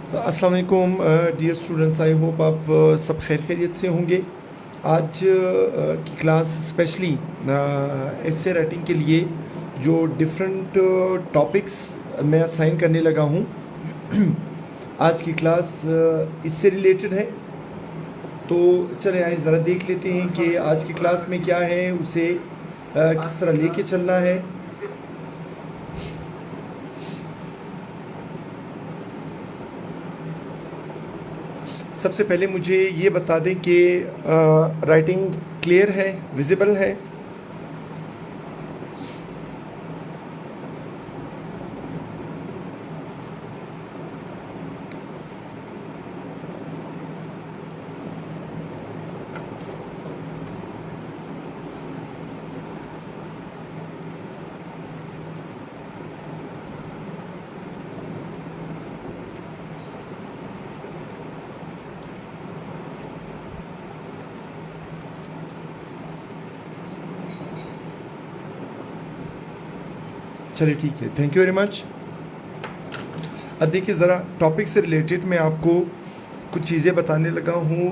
अस्सलाम वालेकुम dear students, I hope आप सब खैर खैरियत से होंगे। आज की क्लास स्पेशली एसे राइटिंग के लिए जो डिफरेंट टॉपिक्स मैं असाइन करने लगा हूँ। आज की क्लास इससे रिलेटेड है, तो चले आए ज़रा देख लेते हैं कि आज की क्लास में क्या है, उसे किस तरह लेके चलना है। सबसे पहले मुझे ये बता दें कि राइटिंग क्लियर है, विजिबल है। चलिए ठीक है, थैंक यू वेरी मच। अब देखिए ज़रा टॉपिक से रिलेटेड मैं आपको कुछ चीज़ें बताने लगा हूँ।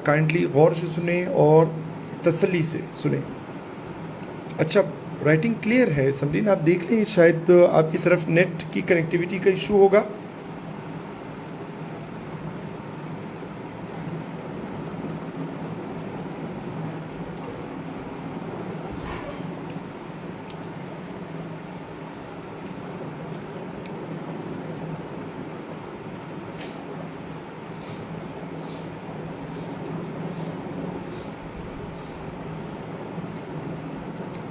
काइंडली गौर से सुने और तसल्ली से सुने। अच्छा, राइटिंग क्लियर है, समझिए ना, आप देख लें, शायद आपकी तरफ नेट की कनेक्टिविटी का इशू होगा।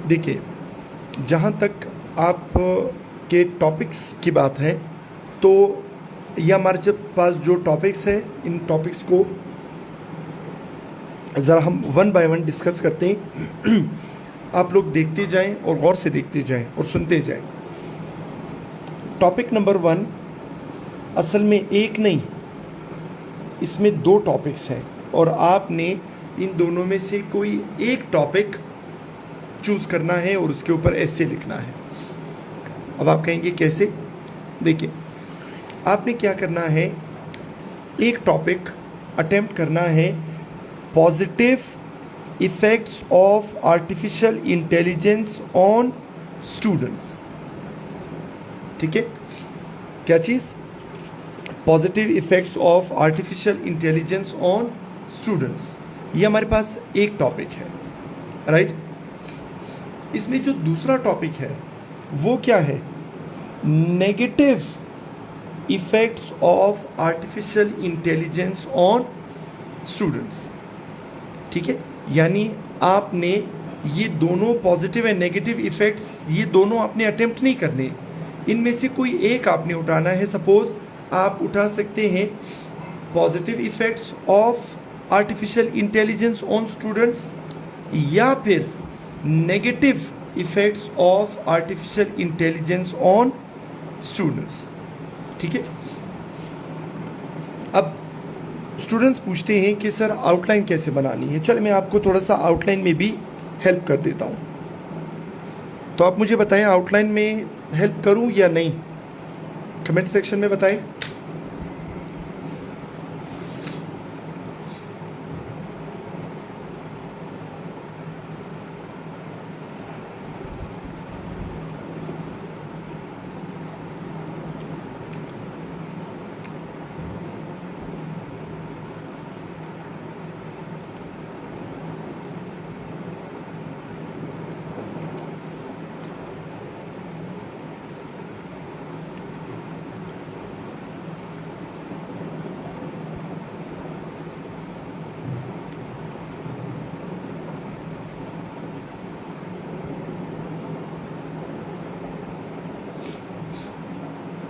देखिए, जहाँ तक आप के टॉपिक्स की बात है, तो ये हमारे पास जो टॉपिक्स हैं, इन टॉपिक्स को ज़रा हम वन बाय वन डिस्कस करते हैं। आप लोग देखते जाएं और गौर से देखते जाएं और सुनते जाएं। टॉपिक नंबर 1 असल में एक नहीं, इसमें 2 टॉपिक्स हैं और आपने इन दोनों में से कोई एक टॉपिक चूज़ करना है और उसके ऊपर ऐसे लिखना है। अब आप कहेंगे कैसे? देखिए, आपने क्या करना है, एक टॉपिक अटेम्प्ट करना है, positive effects of artificial intelligence on students. ठीक है, क्या चीज़? Positive effects of artificial intelligence on students. ये हमारे पास एक टॉपिक है, राइट? इसमें जो दूसरा टॉपिक है वो क्या है? Negative effects of artificial intelligence on students. ठीक है, यानी आपने ये दोनों पॉजिटिव एंड नेगेटिव इफ़ेक्ट्स, ये दोनों आपने अटेम्प्ट नहीं करने, इनमें से कोई एक आपने उठाना है। सपोज आप उठा सकते हैं positive effects of artificial intelligence on students या फिर negative effects of artificial intelligence on students. ठीक है, अब स्टूडेंट्स पूछते हैं कि सर आउटलाइन कैसे बनानी है। चल मैं आपको थोड़ा सा आउटलाइन में भी हेल्प कर देता हूँ। तो आप मुझे बताएं, आउटलाइन में हेल्प करूँ या नहीं? कमेंट सेक्शन में बताएं।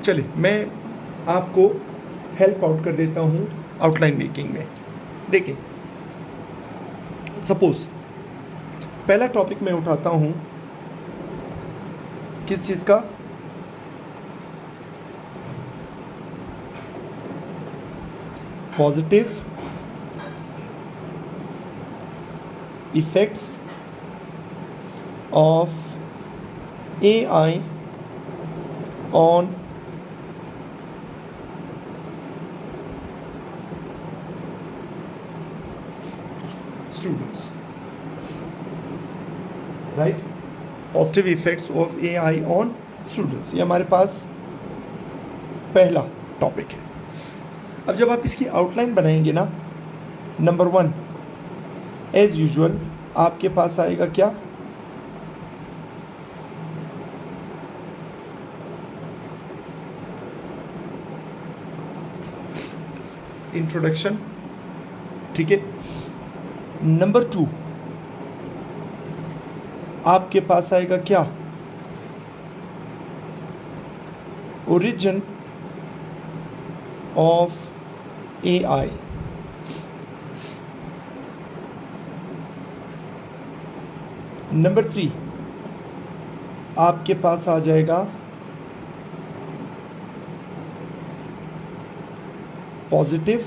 चलिए मैं आपको हेल्प आउट कर देता हूँ आउटलाइन मेकिंग में। देखिए, सपोज पहला टॉपिक मैं उठाता हूँ, किस चीज़ का? Positive effects of AI on students, right. Positive effects of AI on students, ये हमारे पास पहला टॉपिक है। अब जब आप इसकी आउटलाइन बनाएंगे ना, नंबर 1 एज यूजुअल आपके पास आएगा क्या, इंट्रोडक्शन, ठीक है। नंबर 2 आपके पास आएगा क्या, ओरिजिन ऑफ एआई। नंबर 3 आपके पास आ जाएगा positive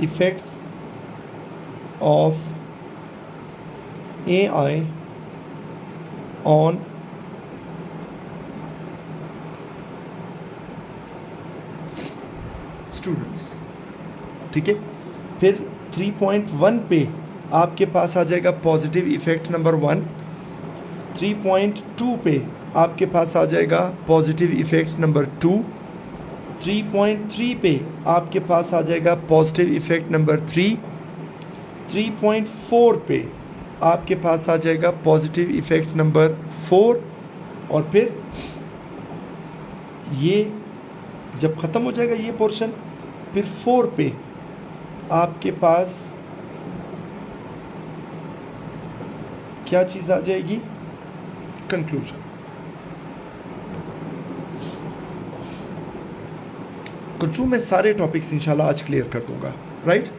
effects of AI on students, ठीक है। फिर 3.1 पे आपके पास आ जाएगा पॉजिटिव इफेक्ट नंबर 1। 3.2 पे आपके पास आ जाएगा पॉजिटिव इफेक्ट नंबर 2। 3.3 पे आपके पास आ जाएगा पॉजिटिव इफेक्ट नंबर 3। 3.4 पे आपके पास आ जाएगा पॉजिटिव इफेक्ट नंबर 4। और फिर ये जब ख़त्म हो जाएगा ये पोर्शन, फिर 4 पे आपके पास क्या चीज़ आ जाएगी, कंक्लूजन। कुछ मैं सारे टॉपिक्स इंशाल्लाह आज क्लियर कर दूंगा, राइट।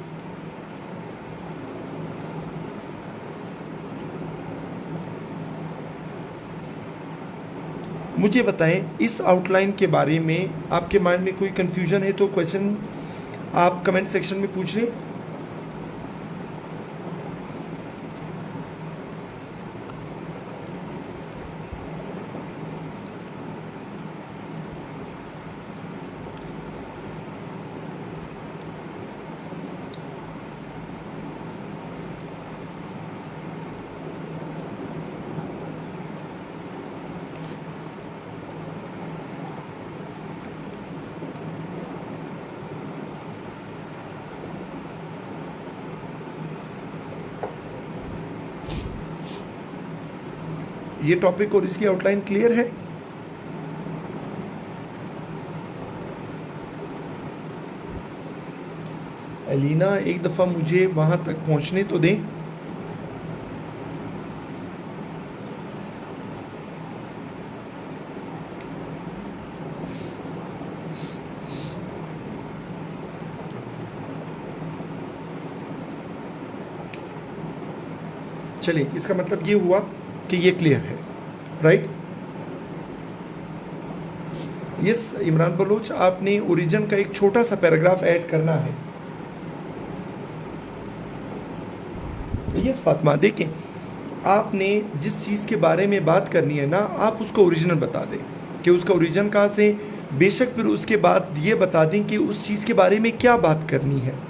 मुझे बताएं इस आउटलाइन के बारे में आपके माइंड में कोई कंफ्यूजन है तो क्वेश्चन आप कमेंट सेक्शन में पूछ लें। ये टॉपिक और इसकी आउटलाइन क्लियर है। एलिना एक दफ़ा मुझे वहां तक पहुंचने तो दें। चलिए, इसका मतलब ये हुआ कि ये क्लियर है, राइट। यस इमरान बलोच, आपने ओरिजिन का एक छोटा सा पैराग्राफ ऐड करना है। यस फातिमा, देखें आपने जिस चीज़ के बारे में बात करनी है ना, आप उसका ओरिजिनल बता दें कि उसका ओरिजिन कहाँ से। बेशक फिर उसके बाद ये बता दें कि उस चीज़ के बारे में क्या बात करनी है।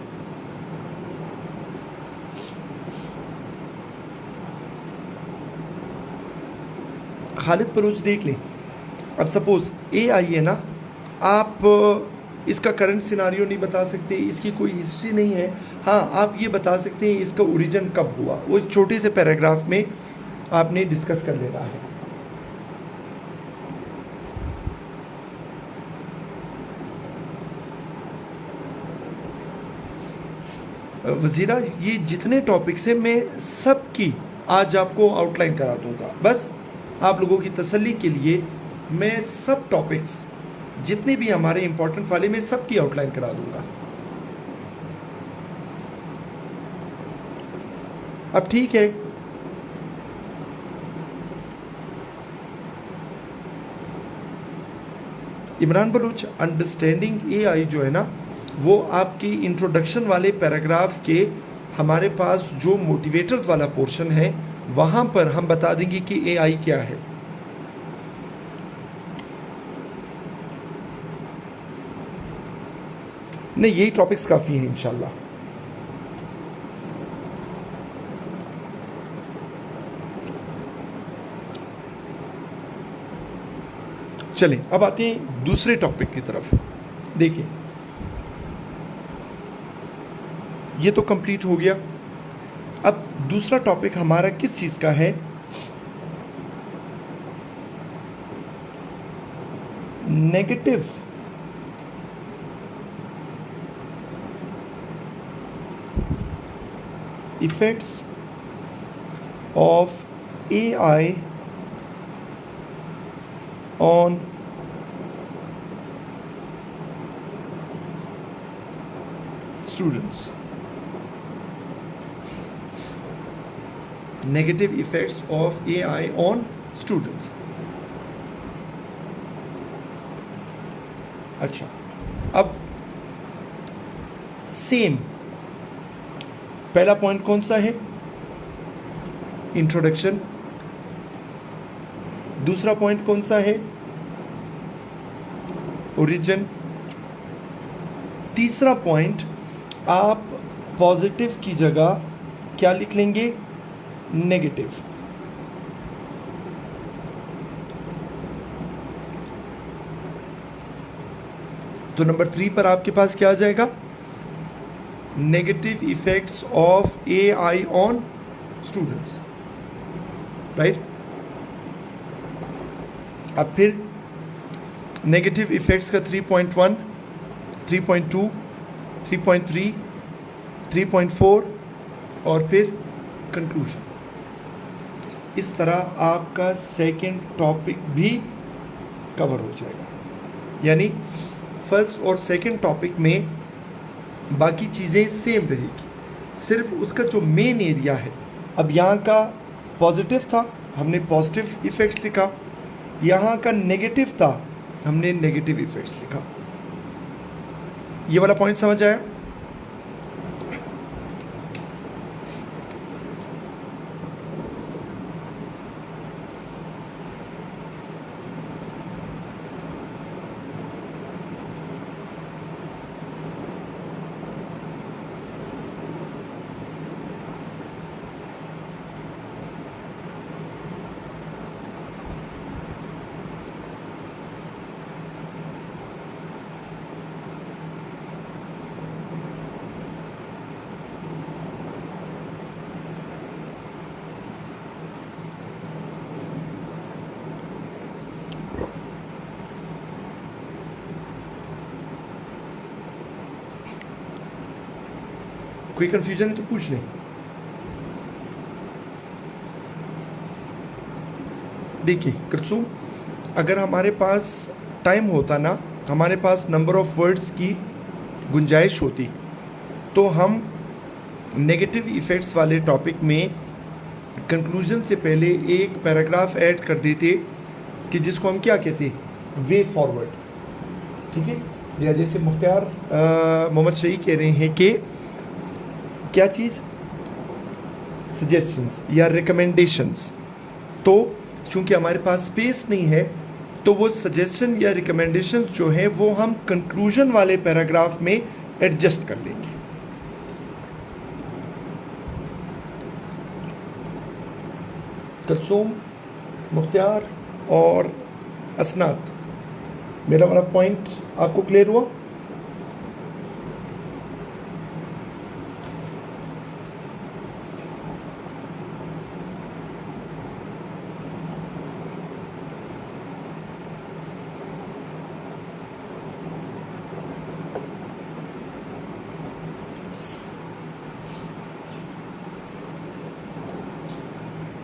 खालिद बलोच देख लें, अब सपोज एआई है ना, आप इसका करंट सिनारियो नहीं बता सकते, इसकी कोई हिस्ट्री नहीं है। हाँ, आप ये बता सकते हैं इसका ओरिजिन कब हुआ, वो एक छोटे से पैराग्राफ में आपने डिस्कस कर लेना है। वजीरा, ये जितने टॉपिक्स हैं मैं सब की आज आपको आउटलाइन करा दूंगा। बस आप लोगों की तसल्ली के लिए मैं सब टॉपिक्स जितने भी हमारे इंपॉर्टेंट वाले मैं सब की आउटलाइन करा दूंगा। अब ठीक है, इमरान बलूच, अंडरस्टैंडिंग एआई जो है ना, वो आपकी इंट्रोडक्शन वाले पैराग्राफ के हमारे पास जो मोटिवेटर्स वाला पोर्शन है वहाँ पर हम बता देंगे कि एआई क्या है। नहीं, यही टॉपिक्स काफ़ी हैं इंशाल्लाह। चलें, अब आते हैं दूसरे टॉपिक की तरफ। देखिए, ये तो कंप्लीट हो गया। अब दूसरा टॉपिक हमारा किस चीज़ का है? Negative effects of AI on students. Negative effects of AI on students. अच्छा, अब सेम पहला पॉइंट कौन सा है? इंट्रोडक्शन। दूसरा पॉइंट कौन सा है? ओरिजिन। तीसरा पॉइंट आप पॉजिटिव की जगह क्या लिख लेंगे? नेगेटिव। तो नंबर 3 पर आपके पास क्या आ जाएगा? Negative effects of AI on students, right. अब फिर नेगेटिव इफेक्ट्स का 3.1, 3.2, 3.3, 3.4 और फिर कंक्लूजन। इस तरह आपका सेकंड टॉपिक भी कवर हो जाएगा। यानी फर्स्ट और सेकंड टॉपिक में बाकी चीज़ें सेम रहेगी, सिर्फ उसका जो मेन एरिया है। अब यहाँ का पॉजिटिव था, हमने पॉजिटिव इफेक्ट्स लिखा। यहाँ का नेगेटिव था, हमने नेगेटिव इफेक्ट्स लिखा। ये वाला पॉइंट समझ आया? कोई कंफ्यूजन है तो पूछ लें। देखिए कुलसुम, अगर हमारे पास टाइम होता ना, हमारे पास नंबर ऑफ वर्ड्स की गुंजाइश होती, तो हम नेगेटिव इफ़ेक्ट्स वाले टॉपिक में कंक्लूजन से पहले एक पैराग्राफ ऐड कर देते कि जिसको हम क्या कहते, वे फॉरवर्ड। ठीक है, या जैसे मुख्तार मोहम्मद शही कह रहे हैं कि क्या चीज़, सजेशंस या रिकमेंडेशंस। तो चूंकि हमारे पास स्पेस नहीं है, तो वो सजेशन या रिकमेंडेशंस जो है वो हम कंक्लूजन वाले पैराग्राफ में एडजस्ट कर लेंगे। कुलसुम, मुख्तार और असनात, मेरा वाला पॉइंट आपको क्लियर हुआ?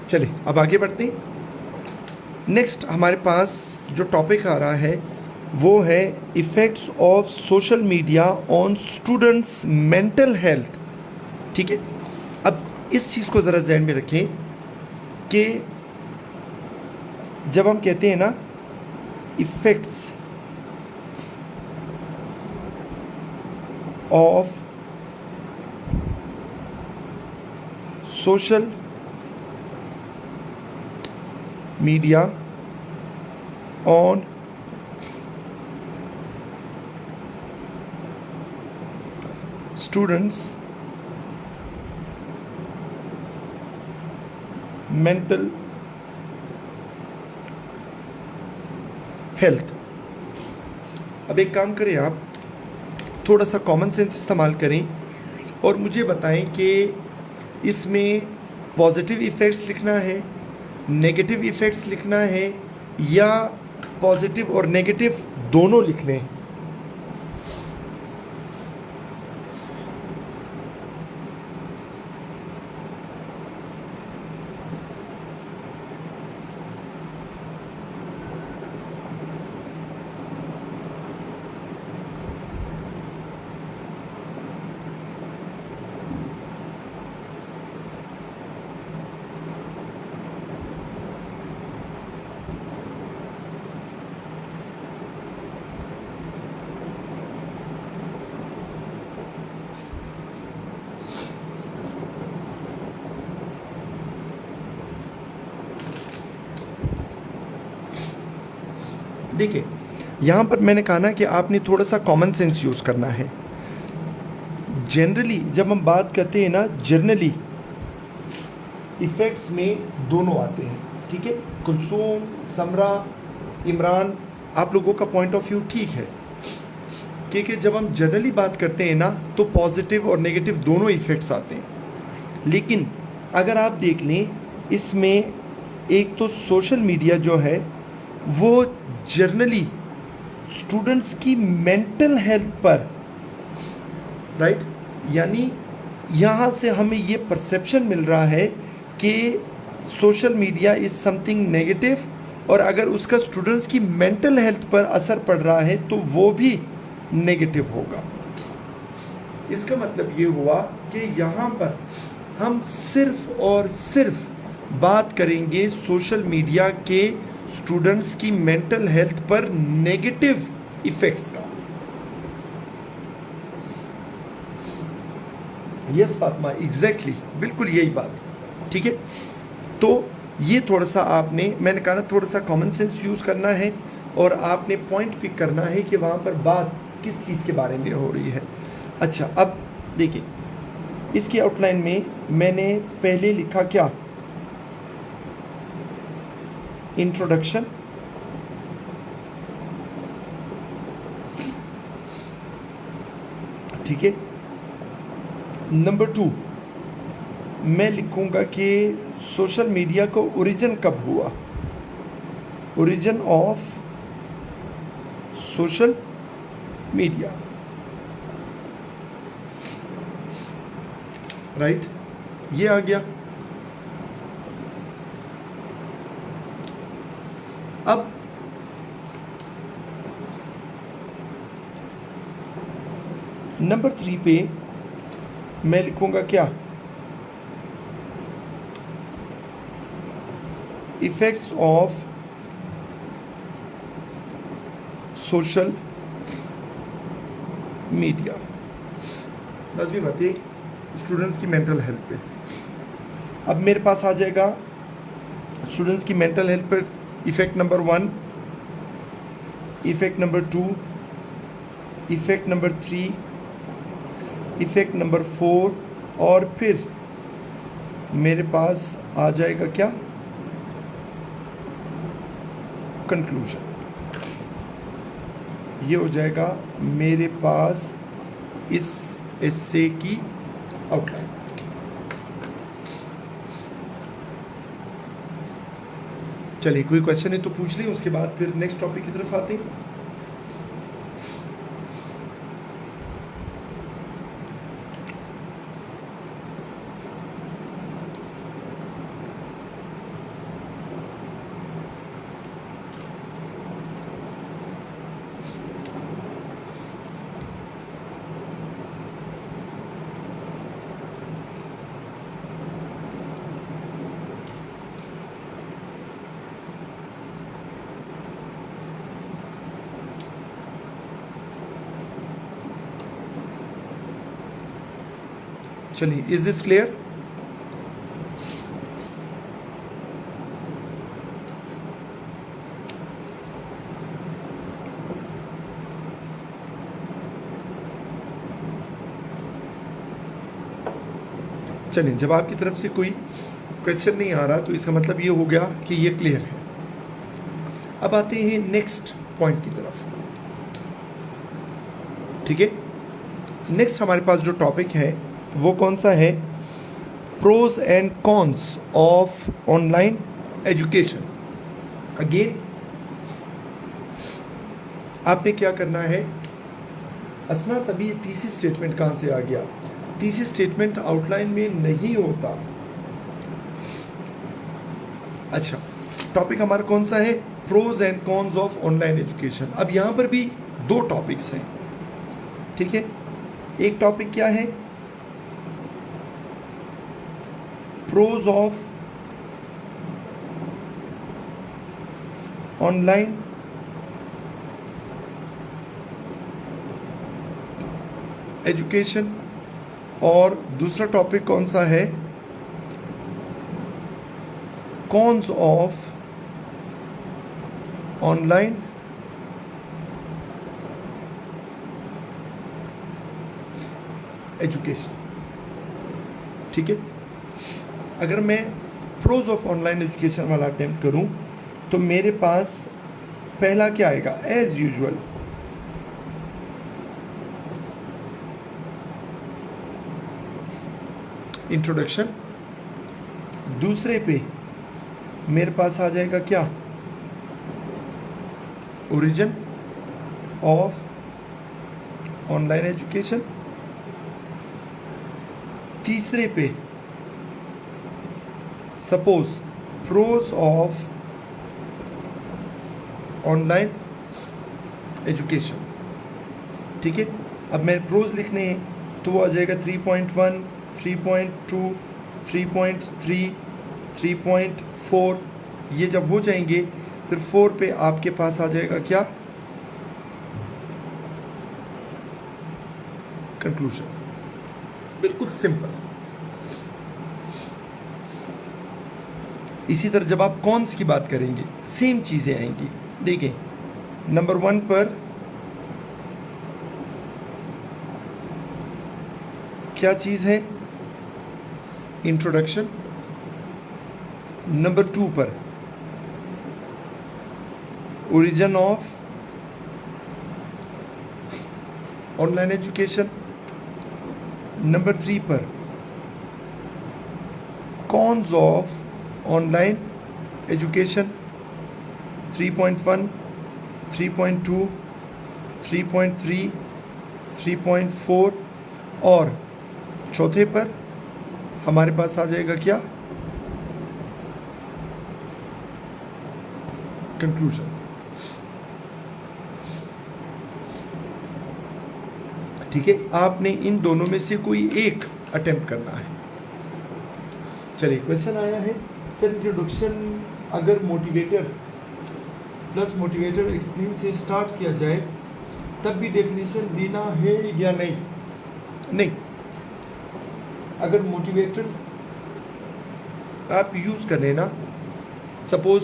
चलिए अब आगे बढ़ते हैं। नेक्स्ट हमारे पास जो टॉपिक आ रहा है वो है effects of social media on students mental health. ठीक है, अब इस चीज़ को ज़रा ध्यान में रखें कि जब हम कहते हैं ना effects of social media on students mental health. अब एक काम करें, आप थोड़ा सा कॉमन सेंस इस्तेमाल करें और मुझे बताएं कि इसमें पॉजिटिव इफ़ेक्ट्स लिखना है, नेगेटिव इफ़ेक्ट्स लिखना है, या पॉजिटिव और नेगेटिव दोनों लिखने हैं। देखिए, यहाँ पर मैंने कहा ना कि आपने थोड़ा सा कॉमन सेंस यूज़ करना है। जनरली जब हम बात करते हैं ना, जनरली इफ़ेक्ट्स में दोनों आते हैं, ठीक है। कुलसूम, समरा, इमरान, आप लोगों का पॉइंट ऑफ व्यू ठीक है, क्योंकि जब हम जनरली बात करते हैं ना तो पॉजिटिव और नेगेटिव दोनों इफ़ेक्ट्स आते हैं। लेकिन अगर आप देख लें, इसमें एक तो सोशल मीडिया जो है वो जनरली स्टूडेंट्स की मेंटल हेल्थ पर, राइट, यानी यहाँ से हमें ये परसेप्शन मिल रहा है कि social media is something negative, और अगर उसका स्टूडेंट्स की मेंटल हेल्थ पर असर पड़ रहा है तो वो भी नेगेटिव होगा। इसका मतलब ये हुआ कि यहाँ पर हम सिर्फ और सिर्फ बात करेंगे सोशल मीडिया के स्टूडेंट्स की मेंटल हेल्थ पर नेगेटिव इफेक्ट्स का। यस फातिमा, एग्जैक्टली, बिल्कुल यही बात, ठीक है। तो ये थोड़ा सा आपने, मैंने कहा ना, थोड़ा सा कॉमन सेंस यूज़ करना है और आपने पॉइंट पिक करना है कि वहाँ पर बात किस चीज़ के बारे में हो रही है। अच्छा, अब देखिए, इसकी आउटलाइन में मैंने पहले लिखा क्या, इंट्रोडक्शन, ठीक है। नंबर 2 मैं लिखूंगा कि सोशल मीडिया को ओरिजिन कब हुआ, origin of social media, right, ये आ गया। अब नंबर 3 पे मैं लिखूंगा क्या, इफेक्ट्स ऑफ सोशल मीडिया। 10वीं बात है स्टूडेंट्स की मेंटल हेल्थ पे। अब मेरे पास आ जाएगा स्टूडेंट्स की मेंटल हेल्थ पर effect number 1, effect number 2, effect number 3, effect number 4, और फिर मेरे पास आ जाएगा क्या, कंक्लूजन। ये हो जाएगा मेरे पास इस एस्से की आउटलाइन। चलिए, कोई क्वेश्चन है तो पूछ लें, उसके बाद फिर नेक्स्ट टॉपिक की तरफ आते हैं। चलिए, इज दिस क्लियर? चलिए, जब आपकी तरफ से कोई क्वेश्चन नहीं आ रहा तो इसका मतलब ये हो गया कि ये क्लियर है। अब आते हैं नेक्स्ट पॉइंट की तरफ। ठीक है, नेक्स्ट हमारे पास जो टॉपिक है वो कौन सा है? Pros and cons of online education. Again आपने क्या करना है? असनात, अभी तीसरी स्टेटमेंट कहाँ से आ गया? तीसरी स्टेटमेंट आउटलाइन में नहीं होता। अच्छा, टॉपिक हमारा कौन सा है? Pros and cons of online education. अब यहाँ पर भी दो टॉपिक्स हैं। ठीक है, एक टॉपिक क्या है? प्रोज ऑफ ऑनलाइन एजुकेशन, और दूसरा टॉपिक कौन सा है? Cons of online education. ठीक है, अगर मैं प्रोज ऑफ ऑनलाइन एजुकेशन वाला अटेम्प्ट करूं तो मेरे पास पहला क्या आएगा? As usual introduction. दूसरे पे मेरे पास आ जाएगा क्या? Origin of online education. तीसरे पे suppose pros of online education. ठीक है, अब मैं प्रोज लिखने हैं तो वो आ जाएगा 3.1, 3.2, 3.3, 3.4। ये जब हो जाएंगे फिर 4 पे आपके पास आ जाएगा क्या? कंक्लूजन। बिल्कुल सिंपल। इसी तरह जब आप कॉन्स की बात करेंगे सेम चीजें आएंगी। देखें, नंबर 1 पर क्या चीज है? इंट्रोडक्शन। नंबर 2 पर origin of online education. Number 3 पर कॉन्स ऑफ ऑनलाइन एजुकेशन। 3.1, 3.2, 3.3, 3.4, और चौथे पर हमारे पास आ जाएगा क्या? कंक्लूजन। ठीक है, आपने इन दोनों में से कोई एक अटेम्प्ट करना है। चलिए, क्वेश्चन आया है सर, इंट्रोडक्शन अगर मोटिवेटर प्लस मोटिवेटर एक्सप्लेन से स्टार्ट किया जाए तब भी डेफिनेशन देना है या नहीं? नहीं, अगर मोटिवेटर आप यूज कर लेना, सपोज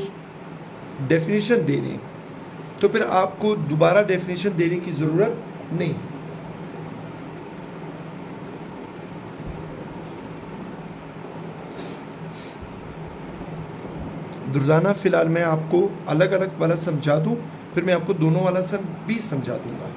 डेफिनेशन दे दें, तो फिर आपको दोबारा डेफिनेशन देने की जरूरत नहीं। दुर्जाना फिलहाल मैं आपको अलग अलग वाला समझा दूं, फिर मैं आपको दोनों वाला सब भी समझा दूंगा।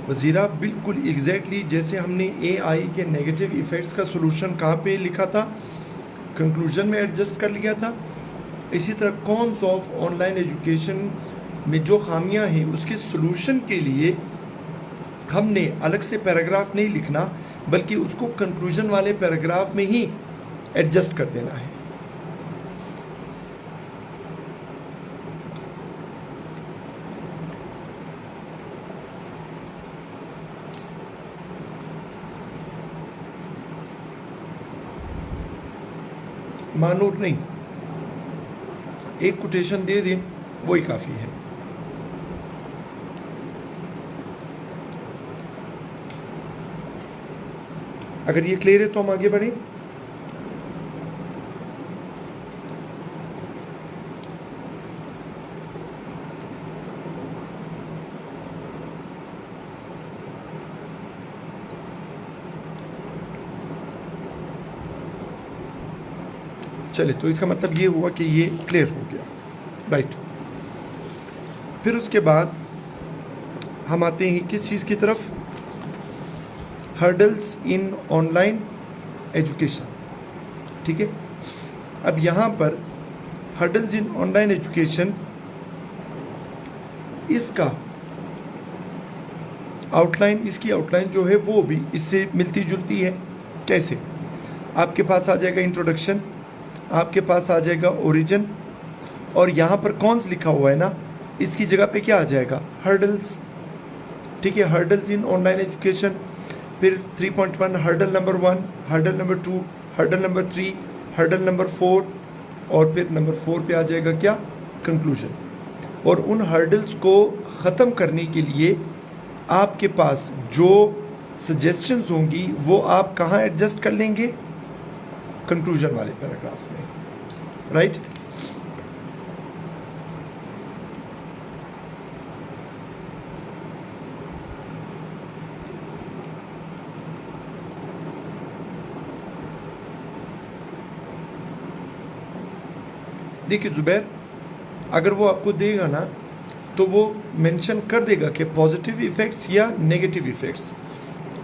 वज़ीरा, बिल्कुल एग्जैक्टली जैसे हमने AI के नेगेटिव इफ़ेक्ट्स का सोल्यूशन कहाँ पे लिखा था? कंक्लूजन में एडजस्ट कर लिया था। इसी तरह कॉन्स ऑफ ऑनलाइन एजुकेशन में जो खामियां हैं उसके सोल्यूशन के लिए हमने अलग से पैराग्राफ नहीं लिखना, बल्कि उसको कंक्लूजन वाले पैराग्राफ में ही एडजस्ट कर देना है। मानूर नहीं, एक कोटेशन दे दें वही काफ़ी है। अगर ये क्लियर है तो हम आगे बढ़ें। चलिए, तो इसका मतलब ये हुआ कि ये क्लियर हो गया, राइट। फिर उसके बाद हम आते हैं किस चीज़ की तरफ, हर्डल्स इन ऑनलाइन एजुकेशन। ठीक है, अब यहाँ पर हर्डल्स इन ऑनलाइन एजुकेशन, इसका आउटलाइन, इसकी आउटलाइन जो है वो भी इससे मिलती जुलती है। कैसे? आपके पास आ जाएगा इंट्रोडक्शन, आपके पास आ जाएगा ओरिजिन, और यहाँ पर कॉन्स लिखा हुआ है ना, इसकी जगह पे क्या आ जाएगा, हर्डल्स। ठीक है, हर्डल्स इन ऑनलाइन एजुकेशन। फिर 3.1 hurdle number 1, hurdle number 2, hurdle number 3, hurdle number 4, और फिर नंबर 4 पे आ जाएगा क्या, कंक्लूजन। और उन हर्डल्स को ख़त्म करने के लिए आपके पास जो सजेशंस होंगी वो आप कहाँ एडजस्ट कर लेंगे, कंक्लूजन वाले पैराग्राफ में, राइट। देखिए ज़ुबैर, अगर वो आपको देगा ना तो वो मेंशन कर देगा कि पॉजिटिव इफ़ेक्ट्स या नेगेटिव इफ़ेक्ट्स,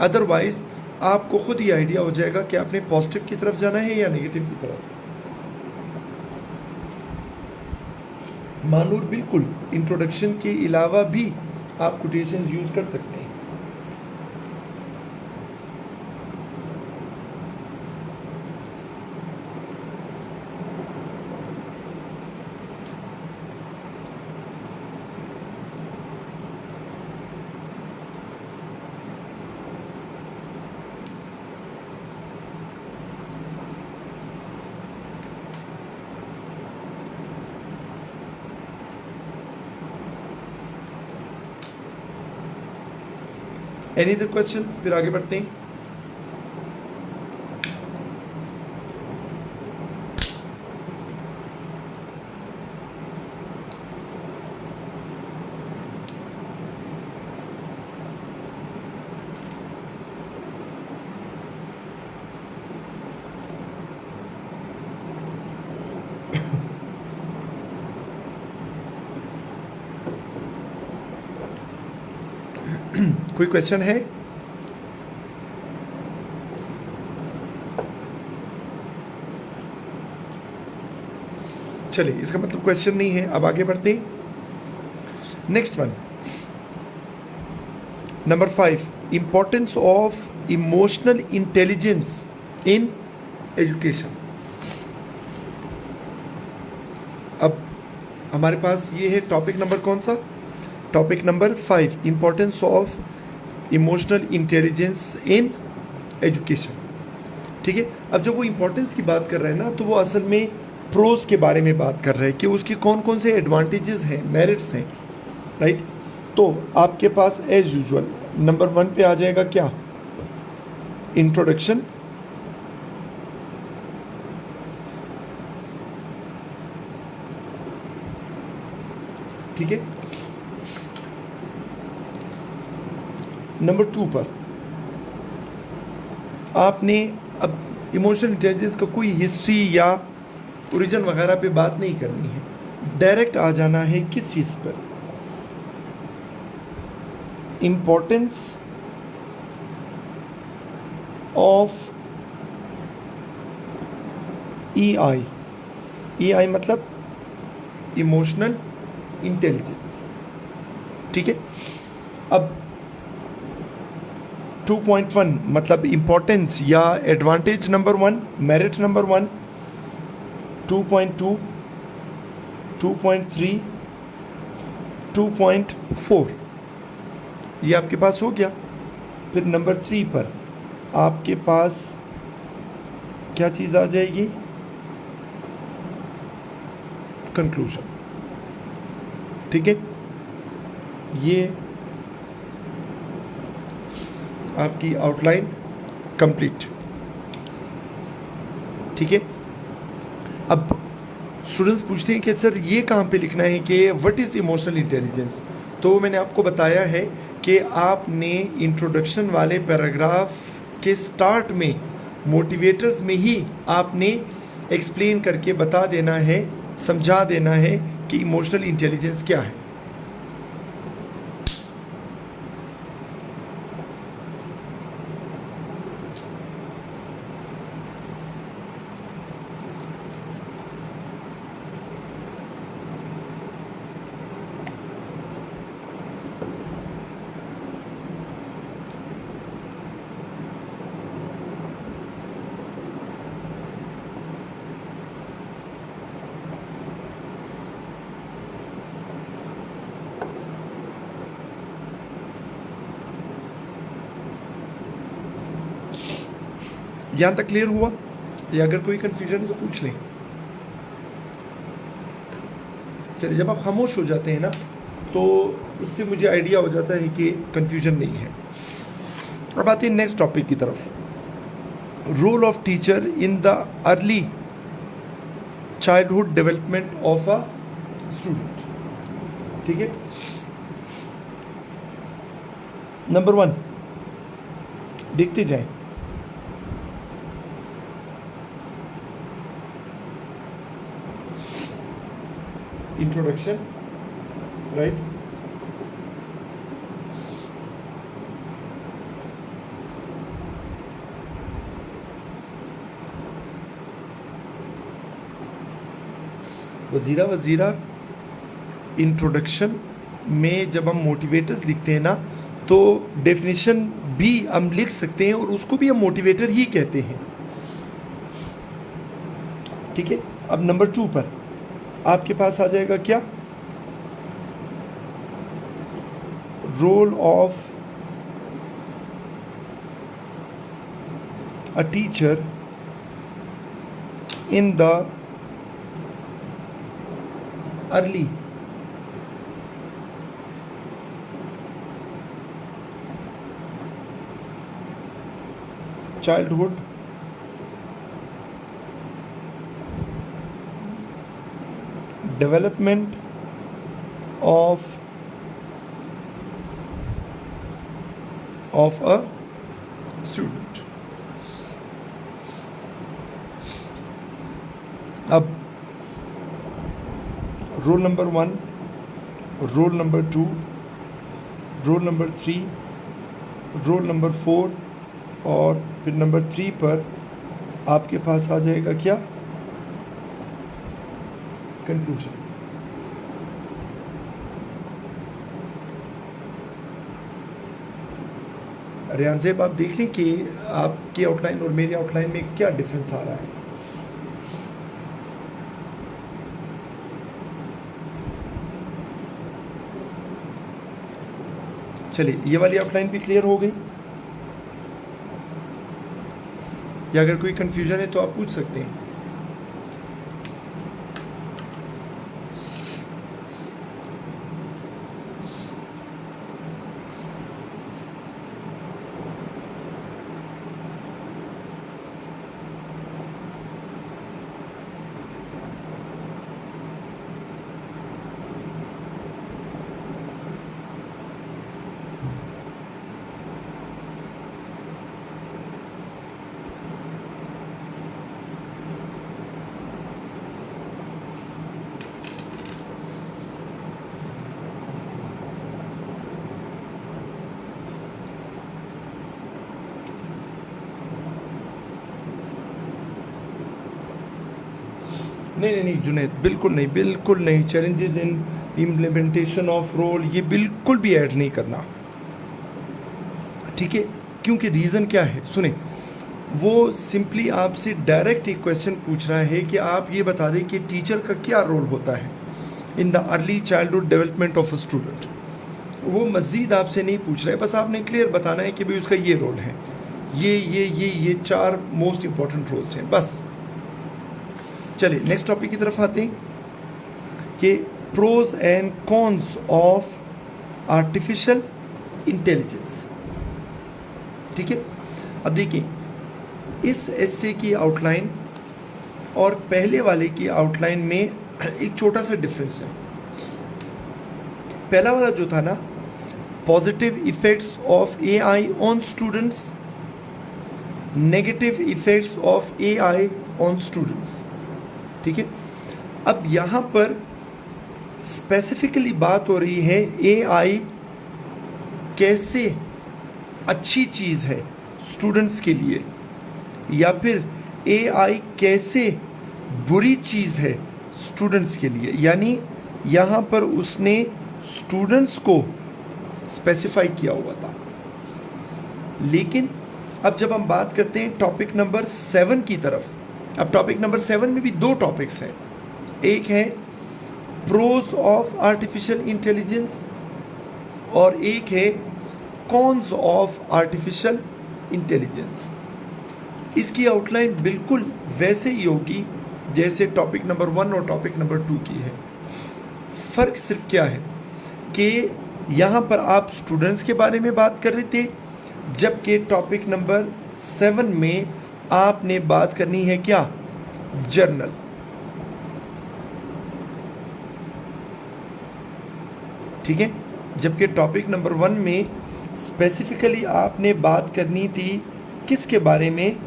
अदरवाइज आपको खुद ही आइडिया हो जाएगा कि आपने पॉजिटिव की तरफ जाना है या नेगेटिव की तरफ। मानूर बिल्कुल इंट्रोडक्शन के अलावा भी आप कोटेशन यूज़ कर सकते हैं। Any other question? फिर आगे बढ़ते हैं। कोई क्वेश्चन है? चलिए, इसका मतलब क्वेश्चन नहीं है, अब आगे बढ़ते हैं। Next one, number 5, importance of emotional intelligence in education. अब हमारे पास ये है टॉपिक नंबर कौन सा, topic number 5, importance of emotional intelligence in education. ठीक है, अब जब वो इम्पोर्टेंस की बात कर रहे हैं ना, तो वो असल में प्रोज के बारे में बात कर रहे हैं कि उसके कौन कौन से एडवांटेजेस हैं, मेरिट्स हैं, राइट। तो आपके पास एज यूजुअल नंबर 1 पे आ जाएगा क्या, इंट्रोडक्शन, ठीक है। नंबर 2 पर आपने अब इमोशनल इंटेलिजेंस का कोई हिस्ट्री या ओरिजिन वगैरह पे बात नहीं करनी है, डायरेक्ट आ जाना है किस चीज़ पर, इम्पोर्टेंस ऑफ EI। EI मतलब इमोशनल इंटेलिजेंस, ठीक है। अब 2.1 मतलब इम्पोर्टेंस या एडवांटेज नंबर 1, मेरिट नंबर 1, 2.2, 2.3, 2.4 ये आपके पास हो गया। फिर नंबर 3 पर आपके पास क्या चीज़ आ जाएगी, कंक्लूजन, ठीक है। ये आपकी आउटलाइन कंप्लीट। ठीक है। अब स्टूडेंट्स पूछते हैं कि सर ये कहाँ पे लिखना है कि व्हाट इज़ इमोशनल इंटेलिजेंस। तो मैंने आपको बताया है कि आपने इंट्रोडक्शन वाले पैराग्राफ के स्टार्ट में मोटिवेटर्स में ही आपने एक्सप्लेन करके बता देना है, समझा देना है कि इमोशनल इंटेलिजेंस क्या है। यहाँ तक क्लियर हुआ, या अगर कोई कन्फ्यूजन है तो पूछ लें। चलिए, जब आप खामोश हो जाते हैं ना तो उससे मुझे आइडिया हो जाता है कि कन्फ्यूजन नहीं है। अब आते हैं नेक्स्ट टॉपिक की तरफ। Role of teacher in the early childhood development of a student. ठीक है, नंबर 1 देखते जाएं। Introduction, right. वजीरा इंट्रोडक्शन में जब हम मोटिवेटर्स लिखते हैं ना तो डेफिनेशन भी हम लिख सकते हैं और उसको भी हम मोटिवेटर ही कहते हैं। ठीक है, अब नंबर 2 पर आपके पास आ जाएगा क्या, role of a teacher in the early childhood development of a student। अब roll number 1, roll number 2, roll number 3, roll number 4 और फिर नंबर 3 पर आपके पास आ जाएगा क्या, कंक्लूजन। रियान साहब, आप देख लें कि आपके आउटलाइन और मेरे आउटलाइन में क्या डिफरेंस आ रहा है। चलिए, ये वाली आउटलाइन भी क्लियर हो गई, या अगर कोई कंफ्यूजन है तो आप पूछ सकते हैं। नहीं जुनैद, बिल्कुल नहीं। Challenges in implementation of role ये बिल्कुल भी ऐड नहीं करना, ठीक है। क्योंकि रीज़न क्या है, सुने, वो सिंपली आपसे डायरेक्ट एक क्वेश्चन पूछ रहा है कि आप ये बता दें कि टीचर का क्या रोल होता है इन the early childhood development of a student. वो मज़ीद आपसे नहीं पूछ रहा है, बस आपने क्लियर बताना है कि भाई उसका ये रोल है, ये 4 मोस्ट इंपॉर्टेंट रोल्स हैं, बस। चलिए नेक्स्ट टॉपिक की तरफ आते हैं कि pros and cons of artificial intelligence. ठीक है, अब देखिए इस एस्से की आउटलाइन और पहले वाले की आउटलाइन में एक छोटा सा डिफरेंस है। पहला वाला जो था ना, positive effects of AI on students, negative effects of AI on students, ठीक है। अब यहाँ पर स्पेसिफिकली बात हो रही है एआई कैसे अच्छी चीज़ है स्टूडेंट्स के लिए, या फिर एआई कैसे बुरी चीज़ है स्टूडेंट्स के लिए। यानी यहाँ पर उसने स्टूडेंट्स को स्पेसिफाई किया हुआ था। लेकिन अब जब हम बात करते हैं टॉपिक नंबर 7 की तरफ, अब टॉपिक नंबर 7 में भी दो टॉपिक्स हैं। एक है प्रोज ऑफ आर्टिफिशियल इंटेलिजेंस और एक है कॉन्स ऑफ आर्टिफिशियल इंटेलिजेंस। इसकी आउटलाइन बिल्कुल वैसे ही होगी जैसे टॉपिक नंबर 1 और टॉपिक नंबर 2 की है। फ़र्क सिर्फ क्या है कि यहाँ पर आप स्टूडेंट्स के बारे में बात कर रहे थे, जबकि टॉपिक नंबर 7 में आपने बात करनी है क्या, जर्नल। ठीक है, जबकि टॉपिक नंबर 1 में स्पेसिफिकली आपने बात करनी थी किसके बारे में,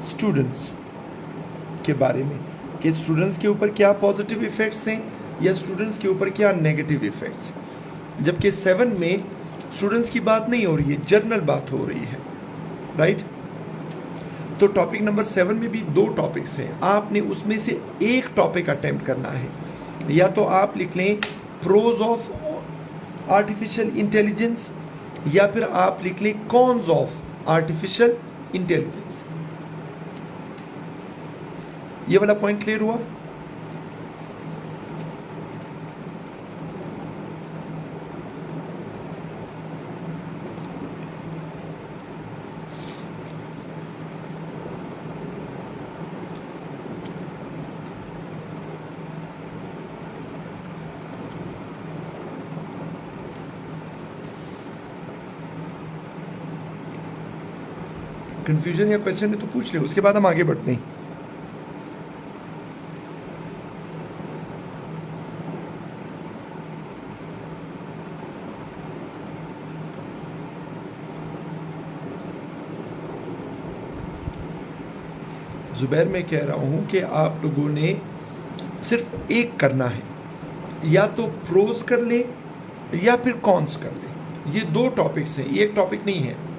स्टूडेंट्स के बारे में, कि स्टूडेंट्स के ऊपर क्या पॉजिटिव इफ़ेक्ट्स हैं या स्टूडेंट्स के ऊपर क्या नेगेटिव इफ़ेक्ट्स। जबकि 7 में स्टूडेंट्स की बात नहीं हो रही है, जर्नल बात हो रही है, राइट। तो टॉपिक नंबर 7 में भी दो टॉपिक्स हैं, आपने उसमें से एक टॉपिक अटेम्प्ट करना है। या तो आप लिख लें प्रोज ऑफ आर्टिफिशियल इंटेलिजेंस, या फिर आप लिख लें कॉन्स ऑफ आर्टिफिशियल इंटेलिजेंस। ये वाला पॉइंट क्लियर हुआ? कंफ्यूजन या क्वेश्चन है तो पूछ ले, उसके बाद हम आगे बढ़ते हैं। जुबैर, मैं कह रहा हूं कि आप लोगों ने सिर्फ एक करना है, या तो प्रोज कर ले या फिर कॉन्स कर ले। ये दो टॉपिक्स हैं, एक टॉपिक नहीं है।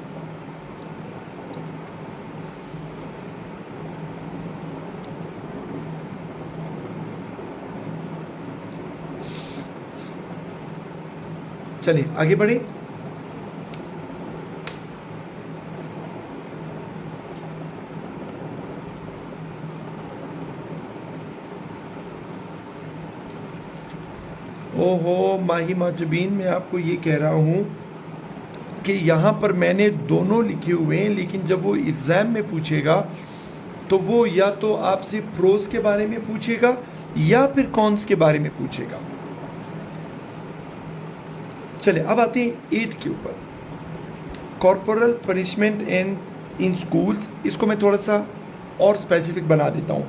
चलिए आगे बढ़े। ओहो माही माजबीन, मैं आपको ये कह रहा हूँ कि यहाँ पर मैंने दोनों लिखे हुए हैं, लेकिन जब वो एग्ज़ाम में पूछेगा तो वो या तो आपसे प्रोज के बारे में पूछेगा या फिर कॉन्स के बारे में पूछेगा। चले अब आते हैं 8 के ऊपर, corporal punishment and in schools. इसको मैं थोड़ा सा और स्पेसिफिक बना देता हूँ।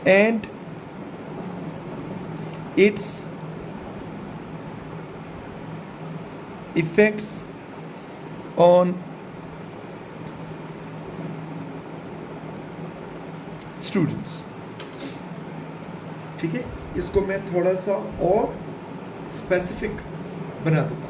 And it's effects on students. ठीक है, इसको मैं थोड़ा सा और स्पेसिफिक बना देता हूँ।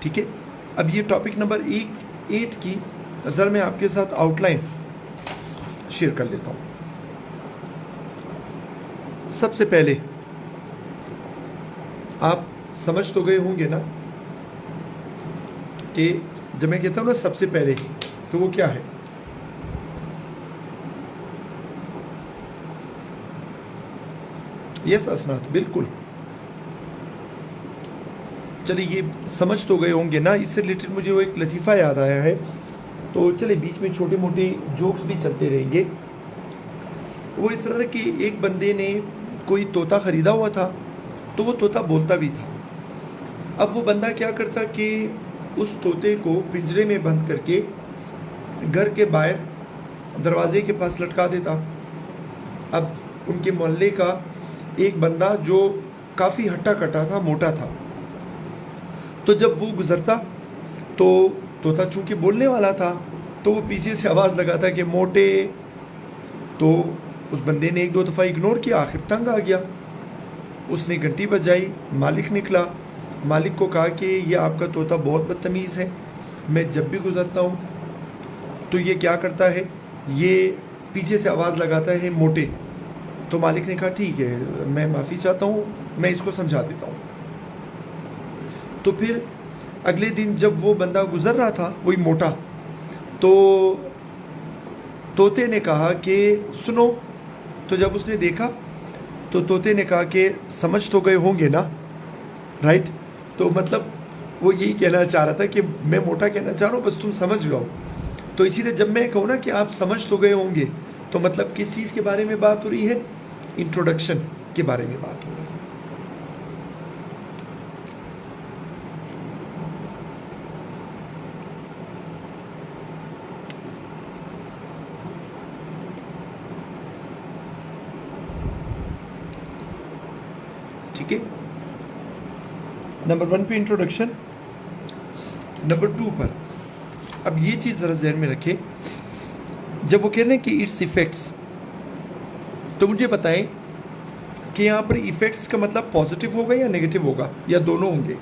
ठीक है, अब ये टॉपिक नंबर 8 की नज़र में आपके साथ आउटलाइन शेयर कर लेता हूँ। सबसे पहले आप समझ तो गए होंगे ना कि जब मैं कहता हूँ ना सबसे पहले, तो वो क्या है। यस असनाथ, बिल्कुल चलिए ये समझ तो गए होंगे ना, इससे रिलेटेड मुझे वो एक लतीफ़ा याद आया है, तो चलिए बीच में छोटे मोटे जोक्स भी चलते रहेंगे। वो इस तरह था कि एक बंदे ने कोई तोता ख़रीदा हुआ था, तो वो तोता बोलता भी था। अब वो बंदा क्या करता कि उस तोते को पिंजरे में बंद करके घर के बाहर दरवाजे के पास लटका देता। अब उनके मोहल्ले का एक बंदा जो काफ़ी हट्टा कट्टा था, मोटा था, तो जब वो गुज़रता तो तोता चूँकि बोलने वाला था, तो वो पीछे से आवाज़ लगाता कि मोटे। तो उस बंदे ने एक दो दफ़ा इग्नोर किया, आखिर तंग आ गया, उसने घंटी बजाई, मालिक निकला। मालिक को कहा कि ये आपका तोता बहुत बदतमीज़ है, मैं जब भी गुज़रता हूँ तो ये क्या करता है, ये पीछे से आवाज़ लगाता है मोटे। तो मालिक ने कहा ठीक है, मैं माफ़ी चाहता हूँ, मैं इसको समझा देता हूँ। तो फिर अगले दिन जब वो बंदा गुज़र रहा था, वही मोटा, तो तोते ने कहा कि सुनो। तो जब उसने देखा तो तोते ने कहा कि समझ तो गए होंगे ना, राइट। तो मतलब वो यही कहना चाह रहा था कि मैं मोटा कहना चाह रहा हूँ, बस तुम समझ लो। तो इसीलिए जब मैं कहूँ ना कि आप समझ तो गए होंगे, तो मतलब किस चीज़ के बारे में बात हो रही है, इंट्रोडक्शन के बारे में बात हो रही है। ठीक है, नंबर 1 पे इंट्रोडक्शन। नंबर 2 पर अब ये चीज़ ज़रा ध्यान में रखें, जब वो कह रहे हैं कि इट्स इफ़ेक्ट्स, तो मुझे बताएं कि यहाँ पर इफ़ेक्ट्स का मतलब पॉजिटिव होगा या नेगेटिव होगा, या दोनों होंगे।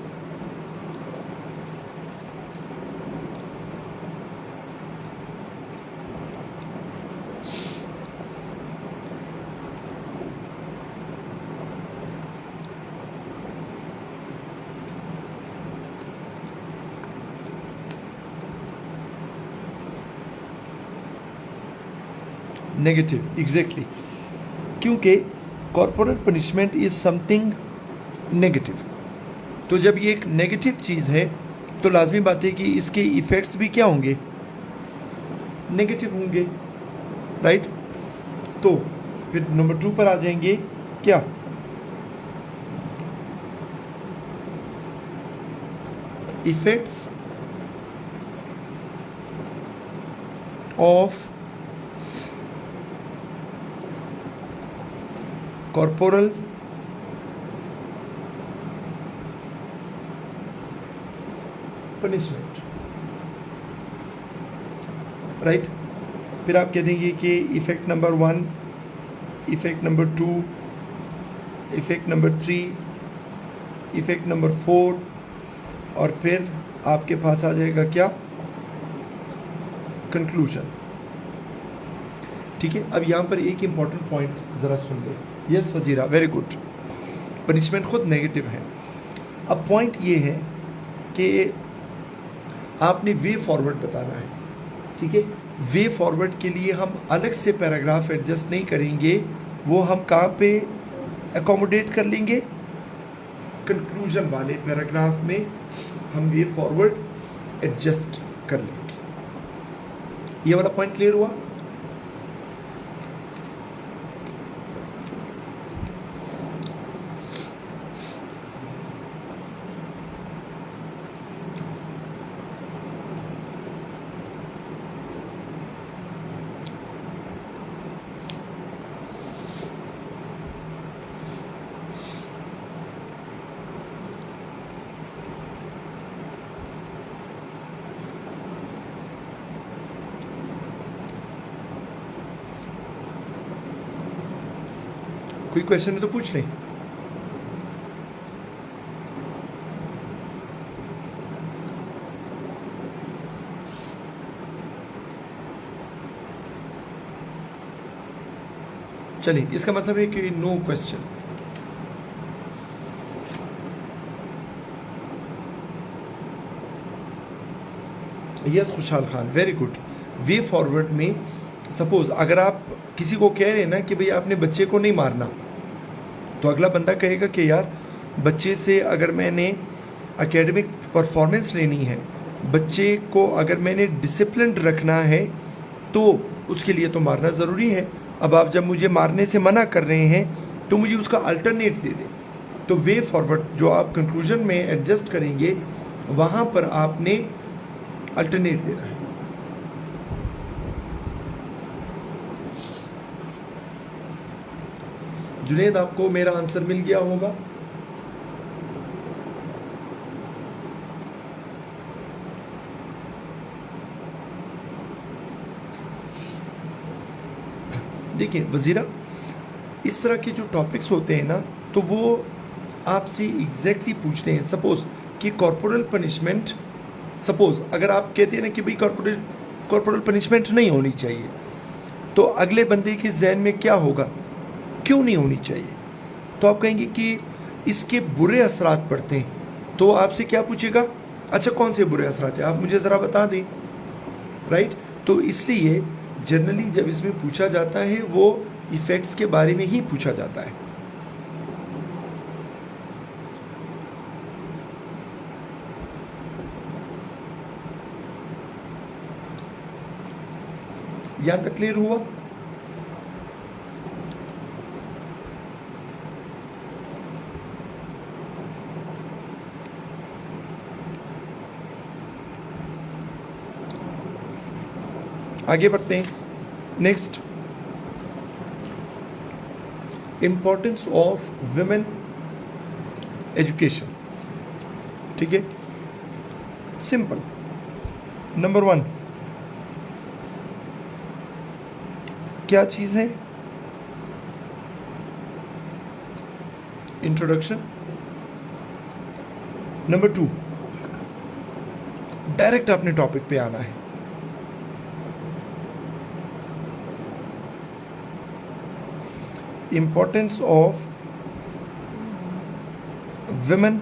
नेगेटिव, एग्जैक्टली, क्योंकि corporate punishment is something negative. तो जब ये एक नेगेटिव चीज़ है तो लाजमी बात है कि इसके इफ़ेक्ट्स भी क्या होंगे, नेगेटिव होंगे, राइट। तो फिर नंबर 2 पर आ जाएंगे, क्या, effects of corporal punishment, right. फिर आप कह देंगे कि effect number 1, effect number 2, effect number 3, effect number 4, और फिर आपके पास आ जाएगा क्या, कंक्लूजन। ठीक है, अब यहाँ पर एक इम्पॉर्टेंट पॉइंट ज़रा सुन ले। Yes Wazira, very good. Punishment खुद नेगेटिव है। अब पॉइंट ये है कि आपने वे फॉरवर्ड बताना है, ठीक है। वे फॉरवर्ड के लिए हम अलग से पैराग्राफ एडजस्ट नहीं करेंगे, वो हम कहाँ पे एकोमोडेट कर लेंगे, कंक्लूजन वाले पैराग्राफ में हम वे फॉरवर्ड एडजस्ट कर लेंगे। ये वाला पॉइंट क्लियर हुआ। कोई क्वेश्चन है तो पूछ लें। चलिए, इसका मतलब है कि no question. Yes Khushhal Khan, very good. Way forward में सपोज अगर आप किसी को कह रहे हैं ना कि भाई आपने बच्चे को नहीं मारना, तो अगला बंदा कहेगा कि यार बच्चे से अगर मैंने एकेडमिक परफॉर्मेंस लेनी है, बच्चे को अगर मैंने डिसिप्लिन रखना है तो उसके लिए तो मारना ज़रूरी है। अब आप जब मुझे मारने से मना कर रहे हैं तो मुझे उसका अल्टरनेट दे दें। तो वे फॉरवर्ड जो आप कंक्लूजन में एडजस्ट करेंगे वहाँ पर आपने अल्टरनेट देना है। जुनेद, आपको मेरा आंसर मिल गया होगा। देखिए वज़ीरा, इस तरह के जो टॉपिक्स होते हैं ना, तो वो आपसे एग्जैक्टली पूछते हैं। सपोज़ कि कॉर्पोरल पनिशमेंट, सपोज़ अगर आप कहते हैं ना कि भाई कॉर्पोरल पनिशमेंट नहीं होनी चाहिए, तो अगले बंदे के जहन में क्या होगा, क्यों नहीं होनी चाहिए? तो आप कहेंगे कि इसके बुरे असरात पड़ते हैं। तो आपसे क्या पूछेगा, अच्छा कौन से बुरे असरात हैं, आप मुझे ज़रा बता दें, राइट? तो इसलिए जनरली जब इसमें पूछा जाता है वो इफ़ेक्ट्स के बारे में ही पूछा जाता है। यहाँ तक क्लियर हुआ? आगे बढ़ते हैं। Next, importance of women education. ठीक है, सिंपल। नंबर 1 क्या चीज़ है? इंट्रोडक्शन। नंबर 2 डायरेक्ट अपने टॉपिक पे आना है। Importance of women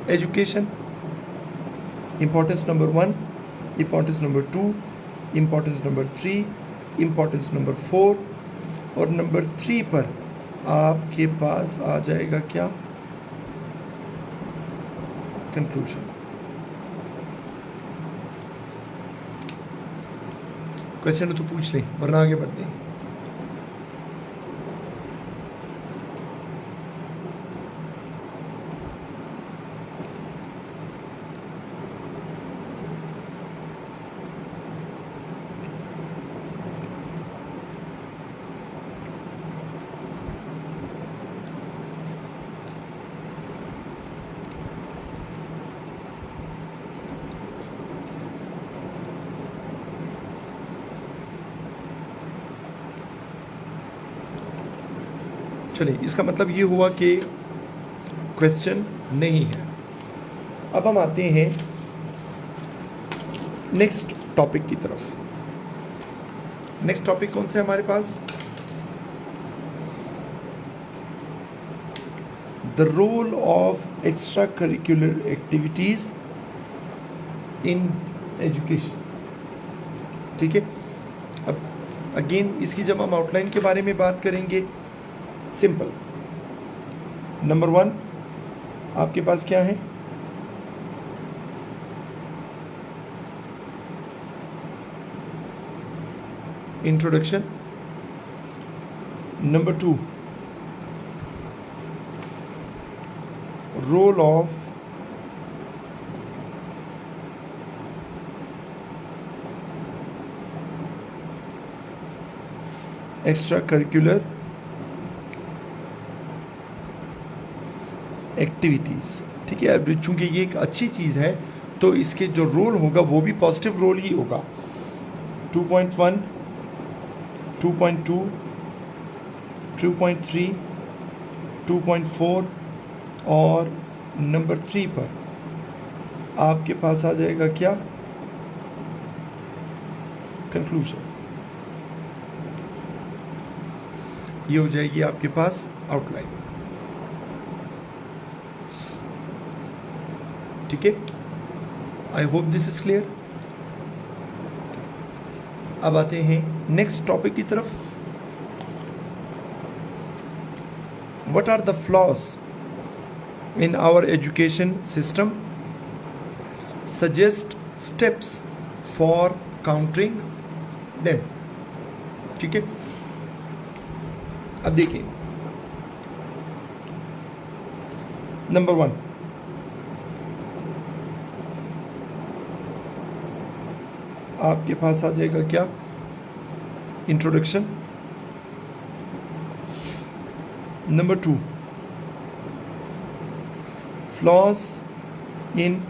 education. Importance number 1, importance number 2, importance number 3, importance number 4, और नंबर 3 पर आपके पास आ जाएगा क्या? कंक्लूजन। क्वेश्चन तो पूछ लें वरना आगे बढ़ते हैं। चलिए, इसका मतलब ये हुआ कि क्वेश्चन नहीं है। अब हम आते हैं नेक्स्ट टॉपिक की तरफ। नेक्स्ट टॉपिक कौन सा है हमारे पास? The role of extra curricular activities in education. ठीक है, अब अगेन इसकी जब हम आउटलाइन के बारे में बात करेंगे, सिंपल। नंबर 1 आपके पास क्या है? Introduction. Number 2 role of extra curricular activities. ठीक है, अब चूंकि ये एक अच्छी चीज़ है तो इसके जो रोल होगा वो भी पॉजिटिव रोल ही होगा। 2.1, 2.2, 2.3, 2.4 और नंबर 3 पर आपके पास आ जाएगा क्या? कंक्लूजन। ये हो जाएगी आपके पास आउटलाइन। ठीक है, I hope this is clear. अब आते हैं नेक्स्ट टॉपिक की तरफ। what are the flaws in our education system, suggest steps for countering them. ठीक है, अब देखिए, नंबर 1, आपके पास आ जाएगा क्या, introduction. Number 2, flaws in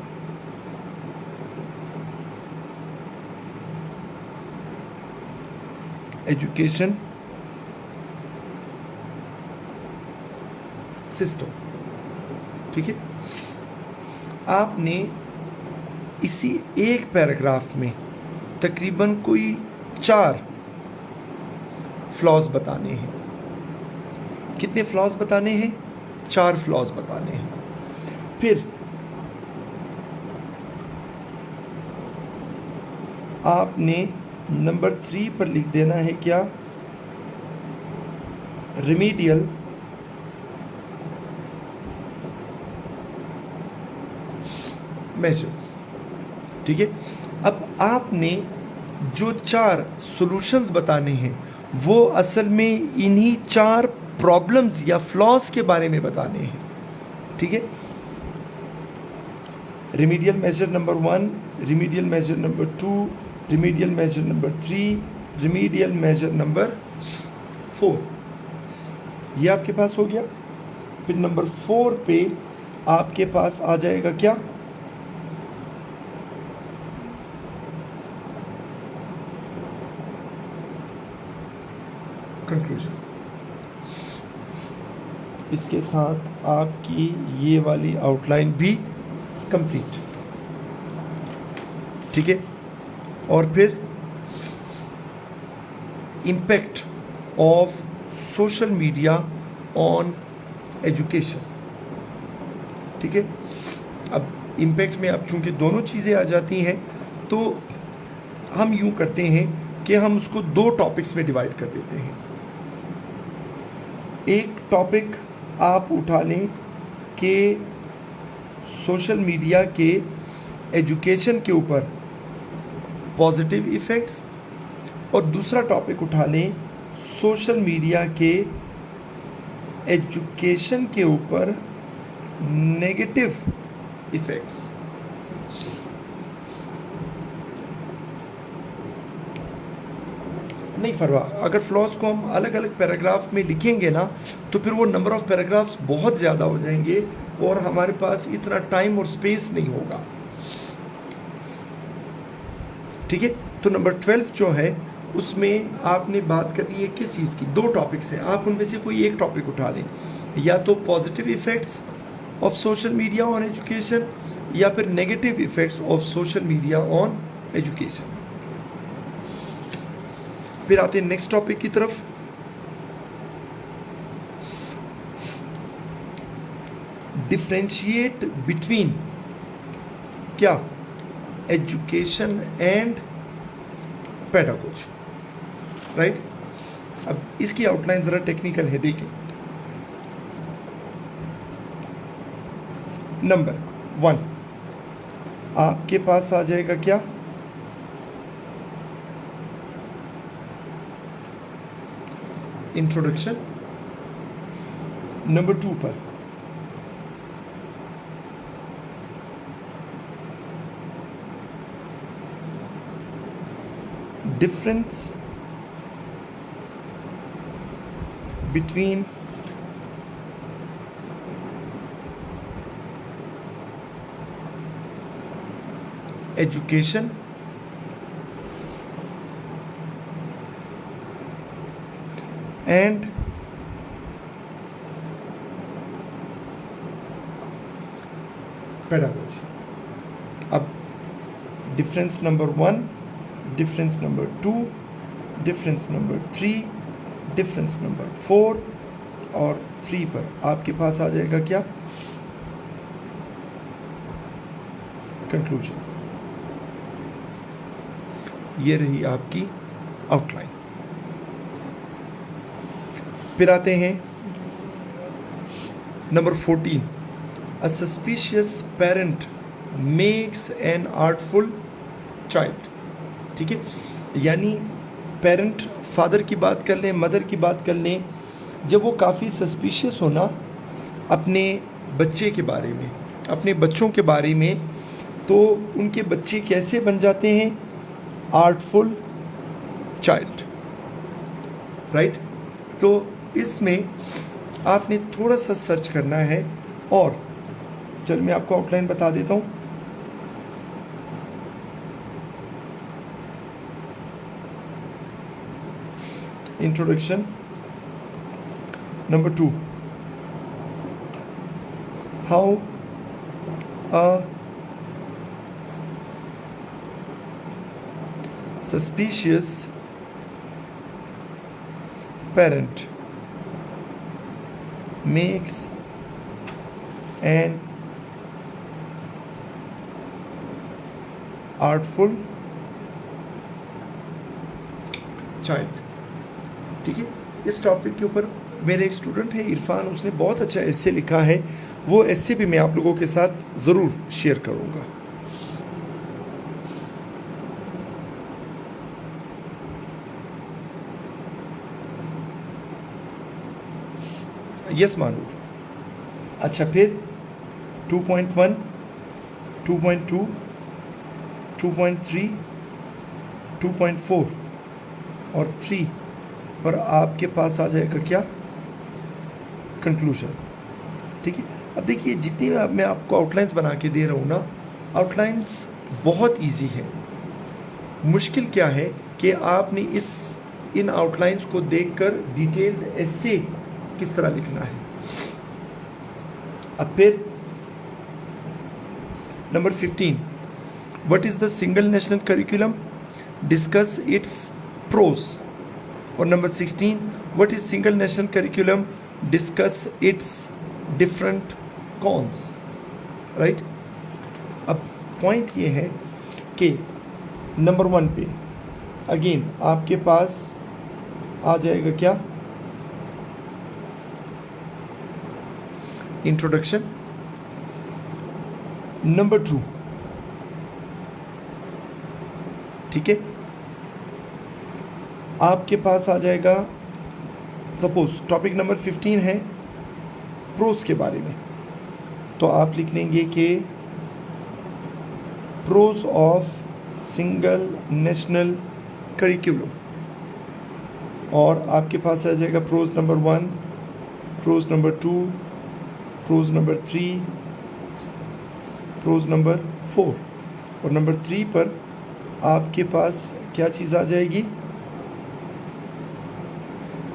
education system. ठीक है, आपने इसी एक पैराग्राफ में तकरीबन कोई 4 फ्लॉज बताने हैं. कितने फ्लॉज बताने हैं? 4 फ्लॉज बताने हैं. फिर आपने नंबर 3 पर लिख देना है क्या, रिमीडियल मेजर्स. ठीक है, अब आपने जो 4 सॉल्यूशंस बताने हैं वो असल में इन्हीं 4 प्रॉब्लम्स या फ्लॉज के बारे में बताने हैं. ठीक है, remedial measure number 1, remedial measure number 2, remedial measure number 3, remedial measure number 4. ये आपके पास हो गया. फिर नंबर 4 पे आपके पास आ जाएगा क्या, कंक्लूजन. इसके साथ आपकी ये वाली आउटलाइन भी कंप्लीट. ठीक है, और फिर impact of social media on education. ठीक है, अब इम्पैक्ट में अब चूंकि दोनों चीज़ें आ जाती हैं तो हम यूं करते हैं कि हम उसको 2 टॉपिक्स में डिवाइड कर देते हैं. एक टॉपिक आप उठा लें कि सोशल मीडिया के एजुकेशन के ऊपर पॉजिटिव इफ़ेक्ट्स, और दूसरा टॉपिक उठा लें सोशल मीडिया के एजुकेशन के ऊपर नेगेटिव इफ़ेक्ट्स. नहीं फरवा, अगर फ्लॉज को हम अलग अलग पैराग्राफ में लिखेंगे ना तो फिर वो नंबर ऑफ पैराग्राफ्स बहुत ज़्यादा हो जाएंगे और हमारे पास इतना टाइम और स्पेस नहीं होगा. ठीक है, तो नंबर 12 जो है उसमें आपने बात करनी है किस चीज़ की, 2 टॉपिक्स हैं. आप उनमें से कोई एक टॉपिक उठा लें, या तो positive effects of social media on education या फिर negative effects of social media on education. फिर आते हैं नेक्स्ट टॉपिक की तरफ. डिफरेंशिएट बिटवीन क्या, एजुकेशन एंड पेडागोजी. राइट, अब इसकी आउटलाइन ज़रा टेक्निकल है, देखिए. नंबर 1 आपके पास आ जाएगा क्या, इंट्रोडक्शन. नंबर 2 पर difference between education and pedagogy. अब difference number 1, difference number 2, difference number 3, difference number 4 और 3 पर आपके पास आ जाएगा क्या, कंक्लूजन. ये रही आपकी आउटलाइन. फिर आते हैं number 14, a suspicious parent makes an artful child. ठीक है, यानी पेरेंट, फादर की बात कर लें, मदर की बात कर लें, जब वो काफ़ी सस्पिशियस होना अपने बच्चे के बारे में, अपने बच्चों के बारे में, तो उनके बच्चे कैसे बन जाते हैं? Artful child, right. तो इसमें आपने थोड़ा सा सर्च करना है, और चल मैं आपको आउटलाइन बता देता हूँ। Introduction number 2, how a suspicious parent makes an artful child। ठीक है, इस टॉपिक के ऊपर मेरे एक स्टूडेंट है इरफान, उसने बहुत अच्छा एस्से लिखा है, वो एस्से भी मैं आप लोगों के साथ ज़रूर शेयर करूँगा। यस मानू। अच्छा, फिर 2.1, 2.2, 2.3, 2.4 और 3 पर आपके पास आ जाएगा क्या? कंक्लूजन। ठीक है, अब देखिए जितनी मैं आपको आउटलाइंस बना के दे रहा हूँ ना, आउटलाइंस बहुत इजी है। मुश्किल क्या है कि आपने इन आउटलाइंस को देखकर डिटेल्ड एस्से किस तरह लिखना है। अब फिर number 15, what is the single national curriculum, discuss its pros. और number 16, what is single national curriculum, discuss its different cons, right. अब पॉइंट ये है कि नंबर 1 पे अगेन आपके पास आ जाएगा क्या? इंट्रोडक्शन। नंबर 2, ठीक है, आपके पास आ जाएगा, सपोज टॉपिक नंबर 15 है प्रोस के बारे में, तो आप लिख लेंगे कि pros of single national curriculum, और आपके पास आ जाएगा pros number 1, pros number 2, pros number 3, pros number 4, और नंबर 3 पर आपके पास क्या चीज़ आ जाएगी?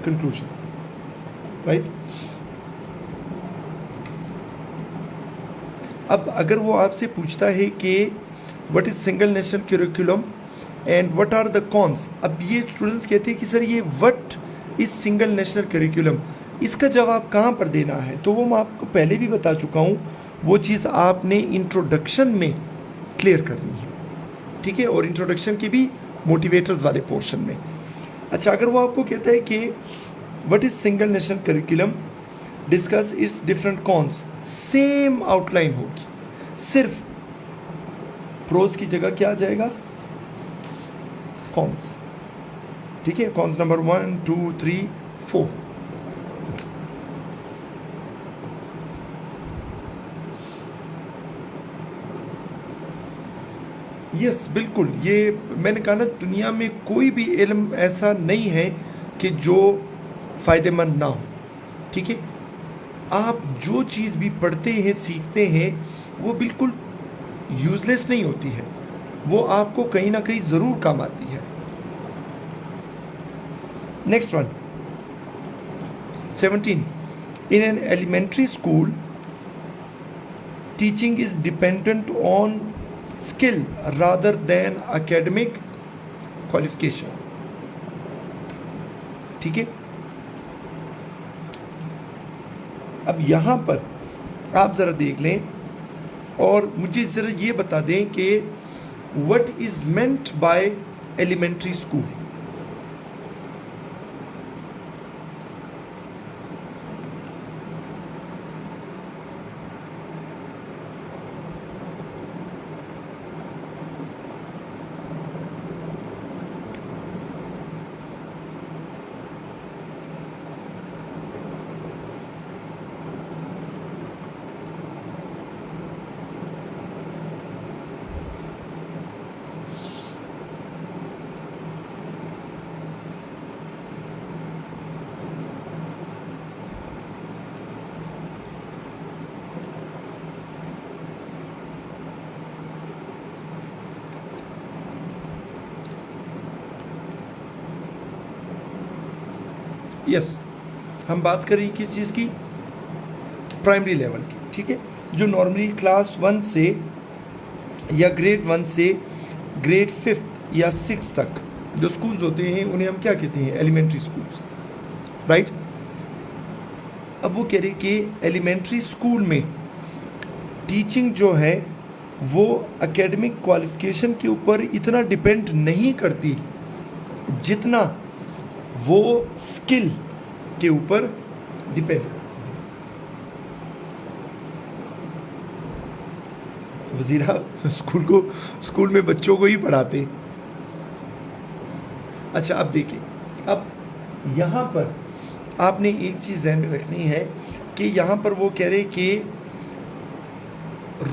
Conclusion, right. अब अगर वो आपसे पूछता है कि what is single national curriculum and what are the cons, अब ये स्टूडेंट्स कहते हैं कि सर ये what is single national curriculum, इसका जवाब कहाँ पर देना है? तो वो मैं आपको पहले भी बता चुका हूँ, वो चीज़ आपने इंट्रोडक्शन में क्लियर करनी है, ठीक है, और इंट्रोडक्शन के भी मोटिवेटर्स वाले पोर्शन में। अच्छा, अगर वो आपको कहता है कि what is single national curriculum, discuss its different cons, same outline होगी, सिर्फ प्रोज की जगह क्या आ जाएगा? कॉन्स। ठीक है, कॉन्स नंबर 1, 2, 3, 4। यस, बिल्कुल, ये मैंने कहा ना, दुनिया में कोई भी इल्म ऐसा नहीं है कि जो फ़ायदेमंद ना हो। ठीक है, आप जो चीज़ भी पढ़ते हैं, सीखते हैं, वो बिल्कुल यूज़लेस नहीं होती है, वो आपको कहीं ना कहीं ज़रूर काम आती है। Next one, 17, in an elementary school teaching is dependent on skill rather than academic qualification। ठीक है, अब यहां पर आप जरा देख लें और मुझे जरा ये बता दें कि what is meant by elementary school। Yes, हम बात कर रही किस चीज़ की? प्राइमरी लेवल की, ठीक है, जो नॉर्मली क्लास 1 से या ग्रेड 1 से ग्रेड 5 या 6 तक जो स्कूल्स होते हैं उन्हें हम क्या कहते हैं? Elementary schools, right. अब वो कह रहे कि एलिमेंट्री स्कूल में टीचिंग जो है वो एकेडमिक क्वालिफिकेशन के ऊपर इतना डिपेंड नहीं करती जितना वो स्किल के ऊपर डिपेंड करती है। वजीरा स्कूल में बच्चों को ही पढ़ाते। अच्छा, अब देखिए, अब यहाँ पर आपने एक चीज़ ध्यान में रखनी है कि यहाँ पर वो कह रहे कि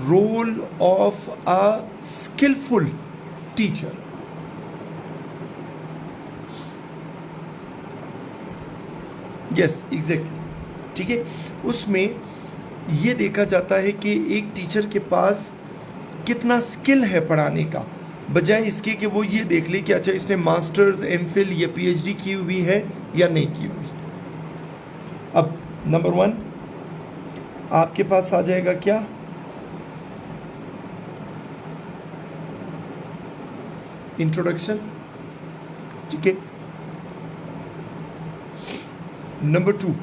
role of a skillful teacher. Yes, exactly, ठीक है। उसमें ये देखा जाता है कि एक टीचर के पास कितना स्किल है पढ़ाने का, बजाय इसके कि वो ये देख ले कि अच्छा इसने मास्टर्स, एमफिल या पीएचडी की हुई है या नहीं की हुई। अब नंबर 1 आपके पास आ जाएगा क्या? इंट्रोडक्शन, ठीक है। नंबर 2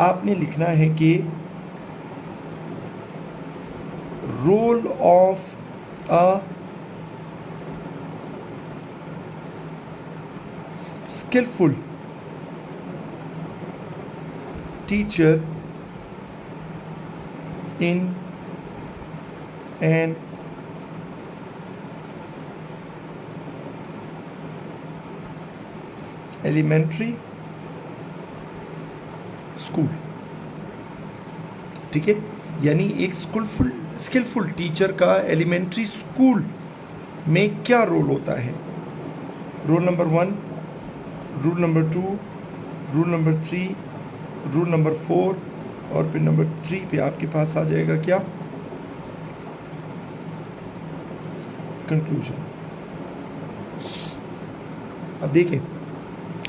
आपने लिखना है कि role of a skillful teacher in an elementary school, ठीक है। यानी एक स्किलफुल टीचर का एलिमेंट्री स्कूल में क्या रोल होता है? Role number 1, rule number 2, rule number 3, rule number 4 और फिर नंबर 3 पे आपके पास आ जाएगा क्या? कंक्लूजन। अब देखें,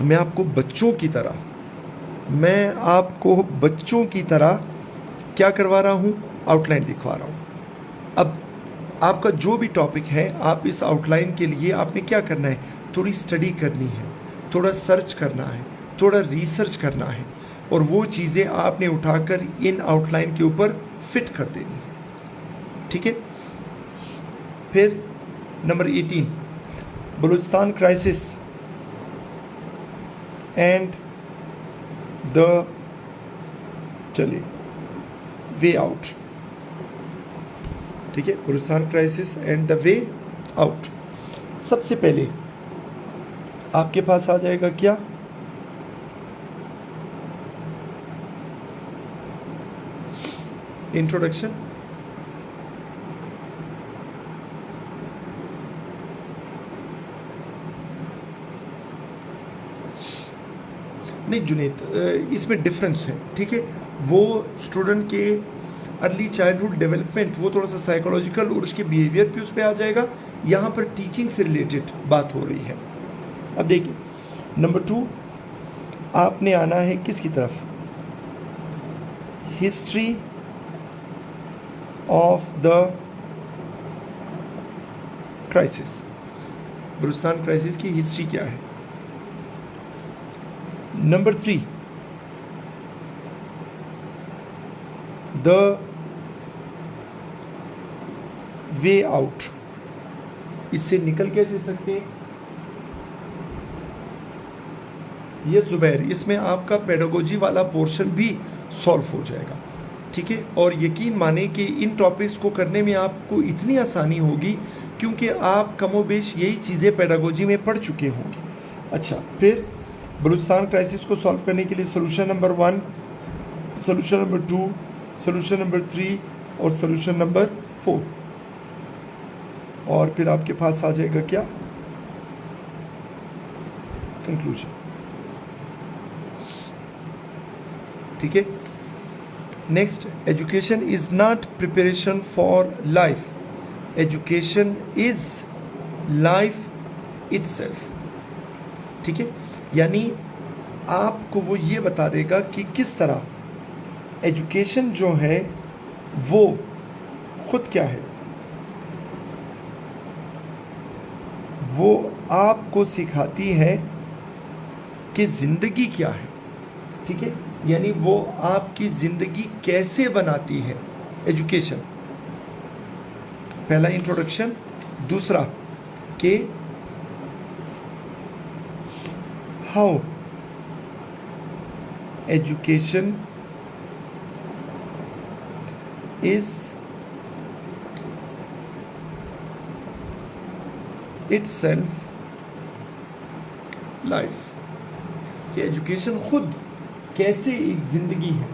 मैं आपको बच्चों की तरह क्या करवा रहा हूँ? आउटलाइन लिखवा रहा हूँ। अब आपका जो भी टॉपिक है, आप इस आउटलाइन के लिए आपने क्या करना है? थोड़ी स्टडी करनी है, थोड़ा सर्च करना है, थोड़ा रिसर्च करना है, और वो चीज़ें आपने उठाकर इन आउटलाइन के ऊपर फिट कर देनी है, ठीक है। फिर number 18, Balochistan crisis and the way out, ठीक है। Balochistan crisis and the way out. सबसे पहले आपके पास आ जाएगा क्या? इंट्रोडक्शन, नहीं जुनेद, इसमें डिफरेंस है, ठीक है। वो स्टूडेंट के अर्ली चाइल्डहुड डेवलपमेंट, वो थोड़ा सा साइकोलॉजिकल और उसके बिहेवियर पे उस पर आ जाएगा। यहाँ पर टीचिंग से रिलेटेड बात हो रही है। अब देखिए, नंबर 2 आपने आना है किसकी तरफ? History of the crisis. Balochistan crisis की हिस्ट्री क्या है? Number 3 the way out. इससे निकल कैसे सकते हैं? ये जुबैर, इसमें आपका पेडागोजी वाला पोर्शन भी सॉल्व हो जाएगा, ठीक है। और यकीन माने कि इन टॉपिक्स को करने में आपको इतनी आसानी होगी क्योंकि आप कमोबेश यही चीज़ें पेडागोजी में पढ़ चुके होंगे। अच्छा, फिर बलूचिस्तान क्राइसिस को सॉल्व करने के लिए solution number 1, solution number 2, solution number 3 और सोल्यूशन नंबर 4, और फिर आपके पास आ जाएगा क्या? कंक्लूजन, ठीक है। Next, education is not preparation for life, education is life itself, ठीक है। यानी आपको वो ये बता देगा कि किस तरह एजुकेशन जो है वो खुद क्या है, वो आपको सिखाती है कि ज़िंदगी क्या है। ठीक है, यानी वो आपकी ज़िंदगी कैसे बनाती है, एजुकेशन। पहला इंट्रोडक्शन। दूसरा कि how education is itself life, कि एजुकेशन खुद कैसे एक जिंदगी है।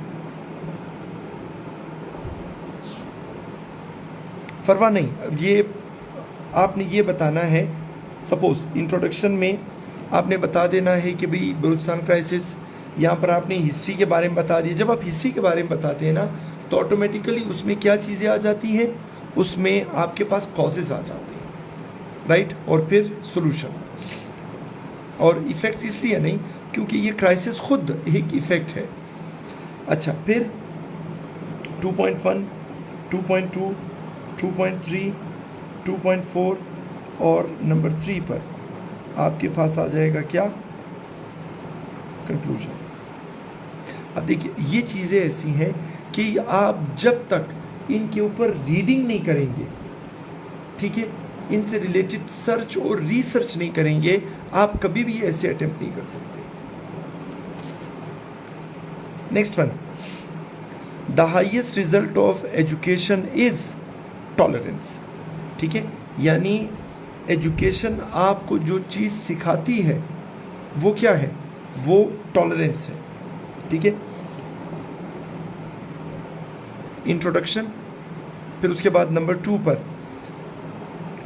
परवाह नहीं, ये आपने ये बताना है। सपोज इंट्रोडक्शन में आपने बता देना है कि भाई बलूचिस्तान क्राइसिस, यहाँ पर आपने हिस्ट्री के बारे में बता दिया। जब आप हिस्ट्री के बारे में बताते हैं ना, तो ऑटोमेटिकली उसमें क्या चीज़ें आ जाती हैं, उसमें आपके पास कॉजेज आ जाते हैं, राइट, और फिर सोल्यूशन। और इफ़ेक्ट्स इसलिए नहीं क्योंकि ये क्राइसिस खुद एक इफ़ेक्ट है। अच्छा, फिर 2.1, 2.2, 2.3, 2.4 और नंबर 3 पर आपके पास आ जाएगा क्या, कंक्लूजन। अब देखिए, ये चीज़ें ऐसी हैं कि आप जब तक इनके ऊपर रीडिंग नहीं करेंगे, ठीक है, इनसे रिलेटेड सर्च और रिसर्च नहीं करेंगे, आप कभी भी ऐसे अटेम्प्ट नहीं कर सकते। Next one, the highest result of education is tolerance. ठीक है, यानी एजुकेशन आपको जो चीज़ सिखाती है वो क्या है, वो टॉलरेंस है। ठीक है, इंट्रोडक्शन। फिर उसके बाद नंबर 2 पर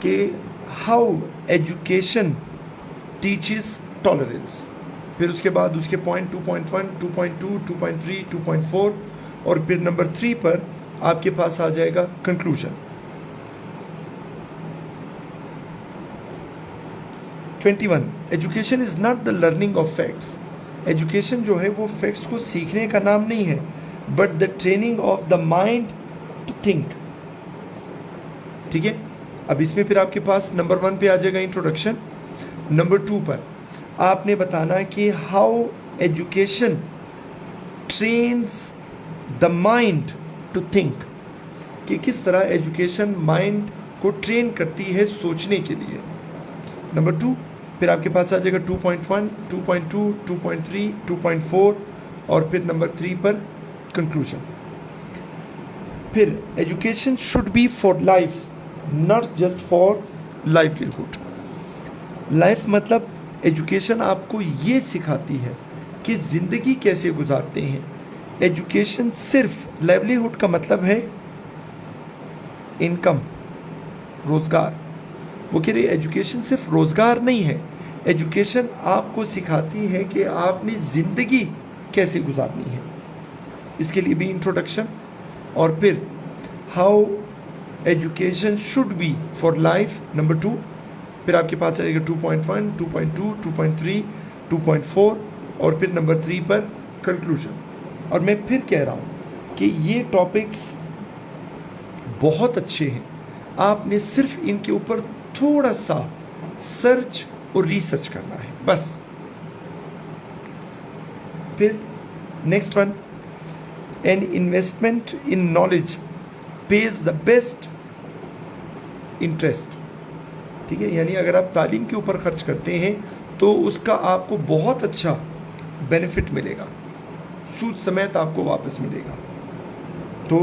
कि हाउ एजुकेशन टीचेस टॉलरेंस। फिर उसके बाद उसके पॉइंट 2.1, 2.2, 2.3, 2.4 और फिर नंबर 3 पर आपके पास आ जाएगा conclusion. 21, education is not the learning of facts. Education जो है वो फैक्ट्स को सीखने का नाम नहीं है, but the training of the mind to think. ठीक है, अब इसमें फिर आपके पास नंबर 1 पे आ जाएगा इंट्रोडक्शन। नंबर 2 पर आपने बताना कि how education trains the mind to think, कि किस तरह एजुकेशन माइंड को ट्रेन करती है सोचने के लिए। नंबर 2 फिर आपके पास आ जाएगा 2.1, 2.2, 2.3, 2.4 और फिर नंबर 3 पर कंक्लूजन। फिर education should be for life, not just for livelihood. Life मतलब एजुकेशन आपको ये सिखाती है कि ज़िंदगी कैसे गुजारते हैं। एजुकेशन सिर्फ लाइवलीहुड का मतलब है इनकम, रोज़गार। वो कह रही एजुकेशन सिर्फ रोज़गार नहीं है, एजुकेशन आपको सिखाती है कि आपने ज़िंदगी कैसे गुजारनी है। इसके लिए भी इंट्रोडक्शन और फिर how education should be for life number 2। फिर आपके पास आएगा 2.1, 2.2, 2.3, 2.4 और फिर नंबर 3 पर कंक्लूजन। और मैं फिर कह रहा हूँ कि ये टॉपिक्स बहुत अच्छे हैं, आपने सिर्फ इनके ऊपर थोड़ा सा सर्च और रिसर्च करना है बस। फिर next one, an investment in knowledge page the best interest. ठीक है, यानी अगर आप तालीम के ऊपर खर्च करते हैं तो उसका आपको बहुत अच्छा बेनिफिट मिलेगा, सूद समेत आपको वापस मिलेगा। तो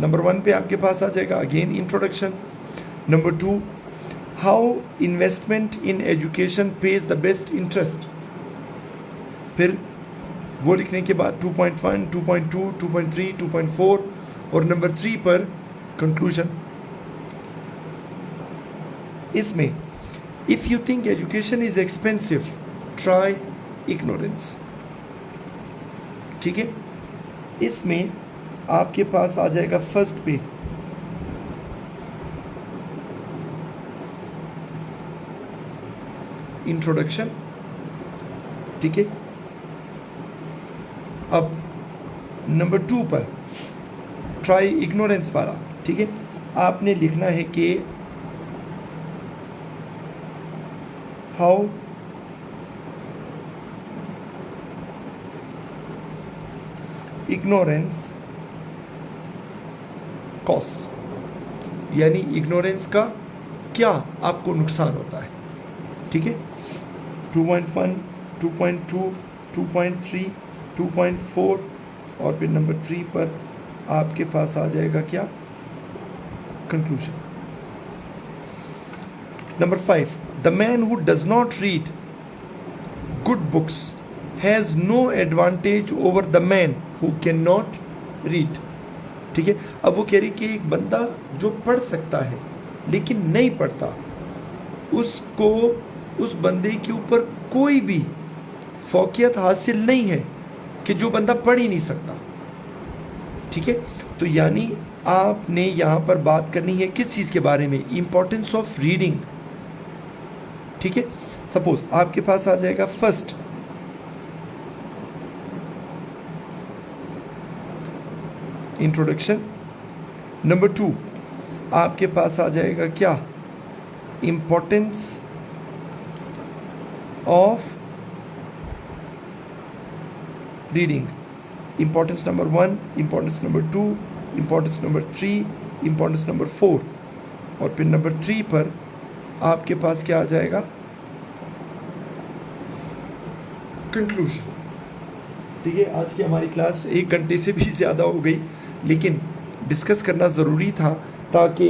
नंबर 1 पे आपके पास आ जाएगा again introduction. Number 2, how investment in education page the best interest. फिर वो लिखने के बाद 2.1, 2.2, 2.3, 2.4 और नंबर 3 पर कंक्लूजन। इसमें if you think education is expensive try ignorance. ठीक है, इसमें आपके पास आ जाएगा फर्स्ट पे इंट्रोडक्शन। ठीक है, अब नंबर 2 पर ट्राई इग्नोरेंस वाला, ठीक है, आपने लिखना है कि हाउ इग्नोरेंस कॉस्ट, यानी इग्नोरेंस का क्या आपको नुकसान होता है, ठीक है। 2.1, 2.2, 2.3, 2.4 और फिर नंबर 3 पर आपके पास आ जाएगा क्या, conclusion. Number 5, the man who does not read good books has no advantage over the man who can not read, ठीक है। अब वो कह रही कि एक बंदा जो पढ़ सकता है लेकिन नहीं पढ़ता, उसको, उस बंदे के ऊपर कोई भी फौकियत हासिल नहीं है कि जो बंदा पढ़ ही नहीं सकता, ठीक है। तो यानी आपने यहाँ पर बात करनी है किस चीज़ के बारे में, इम्पोर्टेंस ऑफ रीडिंग, ठीक है। सपोज आपके पास आ जाएगा फर्स्ट, इंट्रोडक्शन। नंबर 2 आपके पास आ जाएगा क्या, importance of reading, importance number 1, importance number 2, importance number 3, importance number 4 और फिर नंबर 3 पर आपके पास क्या आ जाएगा, कंक्लूजन, ठीक है। आज की हमारी क्लास 1 घंटे से भी ज़्यादा हो गई, लेकिन डिस्कस करना ज़रूरी था ताकि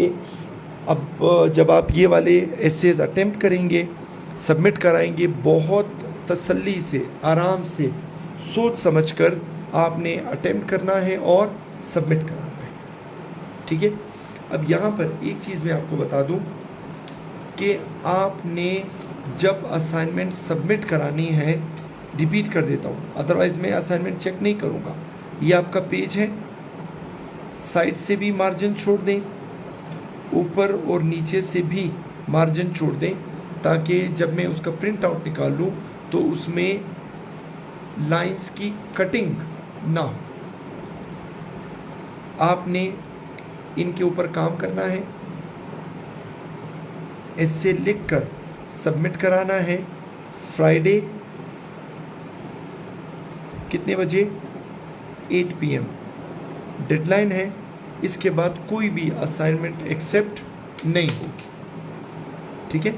अब जब आप ये वाले एसेज अटेम्प्ट करेंगे, सबमिट कराएंगे, बहुत तसल्ली से, आराम से, सोच समझकर आपने अटेम्प्ट करना है और सबमिट कराना है, ठीक है। अब यहाँ पर एक चीज़ मैं आपको बता दूँ कि आपने जब असाइनमेंट सबमिट करानी है, रिपीट कर देता हूँ, अदरवाइज़ मैं असाइनमेंट चेक नहीं करूँगा। ये आपका पेज है, साइड से भी मार्जिन छोड़ दें, ऊपर और नीचे से भी मार्जिन छोड़ दें, ताकि जब मैं उसका प्रिंट आउट निकालूँ तो उसमें लाइंस की कटिंग ना हो। आपने इनके ऊपर काम करना है, ऐसे लिखकर सबमिट कराना है। फ्राइडे कितने बजे, 8 PM डेडलाइन है। इसके बाद कोई भी असाइनमेंट एक्सेप्ट नहीं होगी, ठीक है।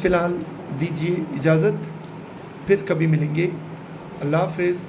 फ़िलहाल दीजिए इजाज़त, फिर कभी मिलेंगे। अल्लाह हाफ़िज़।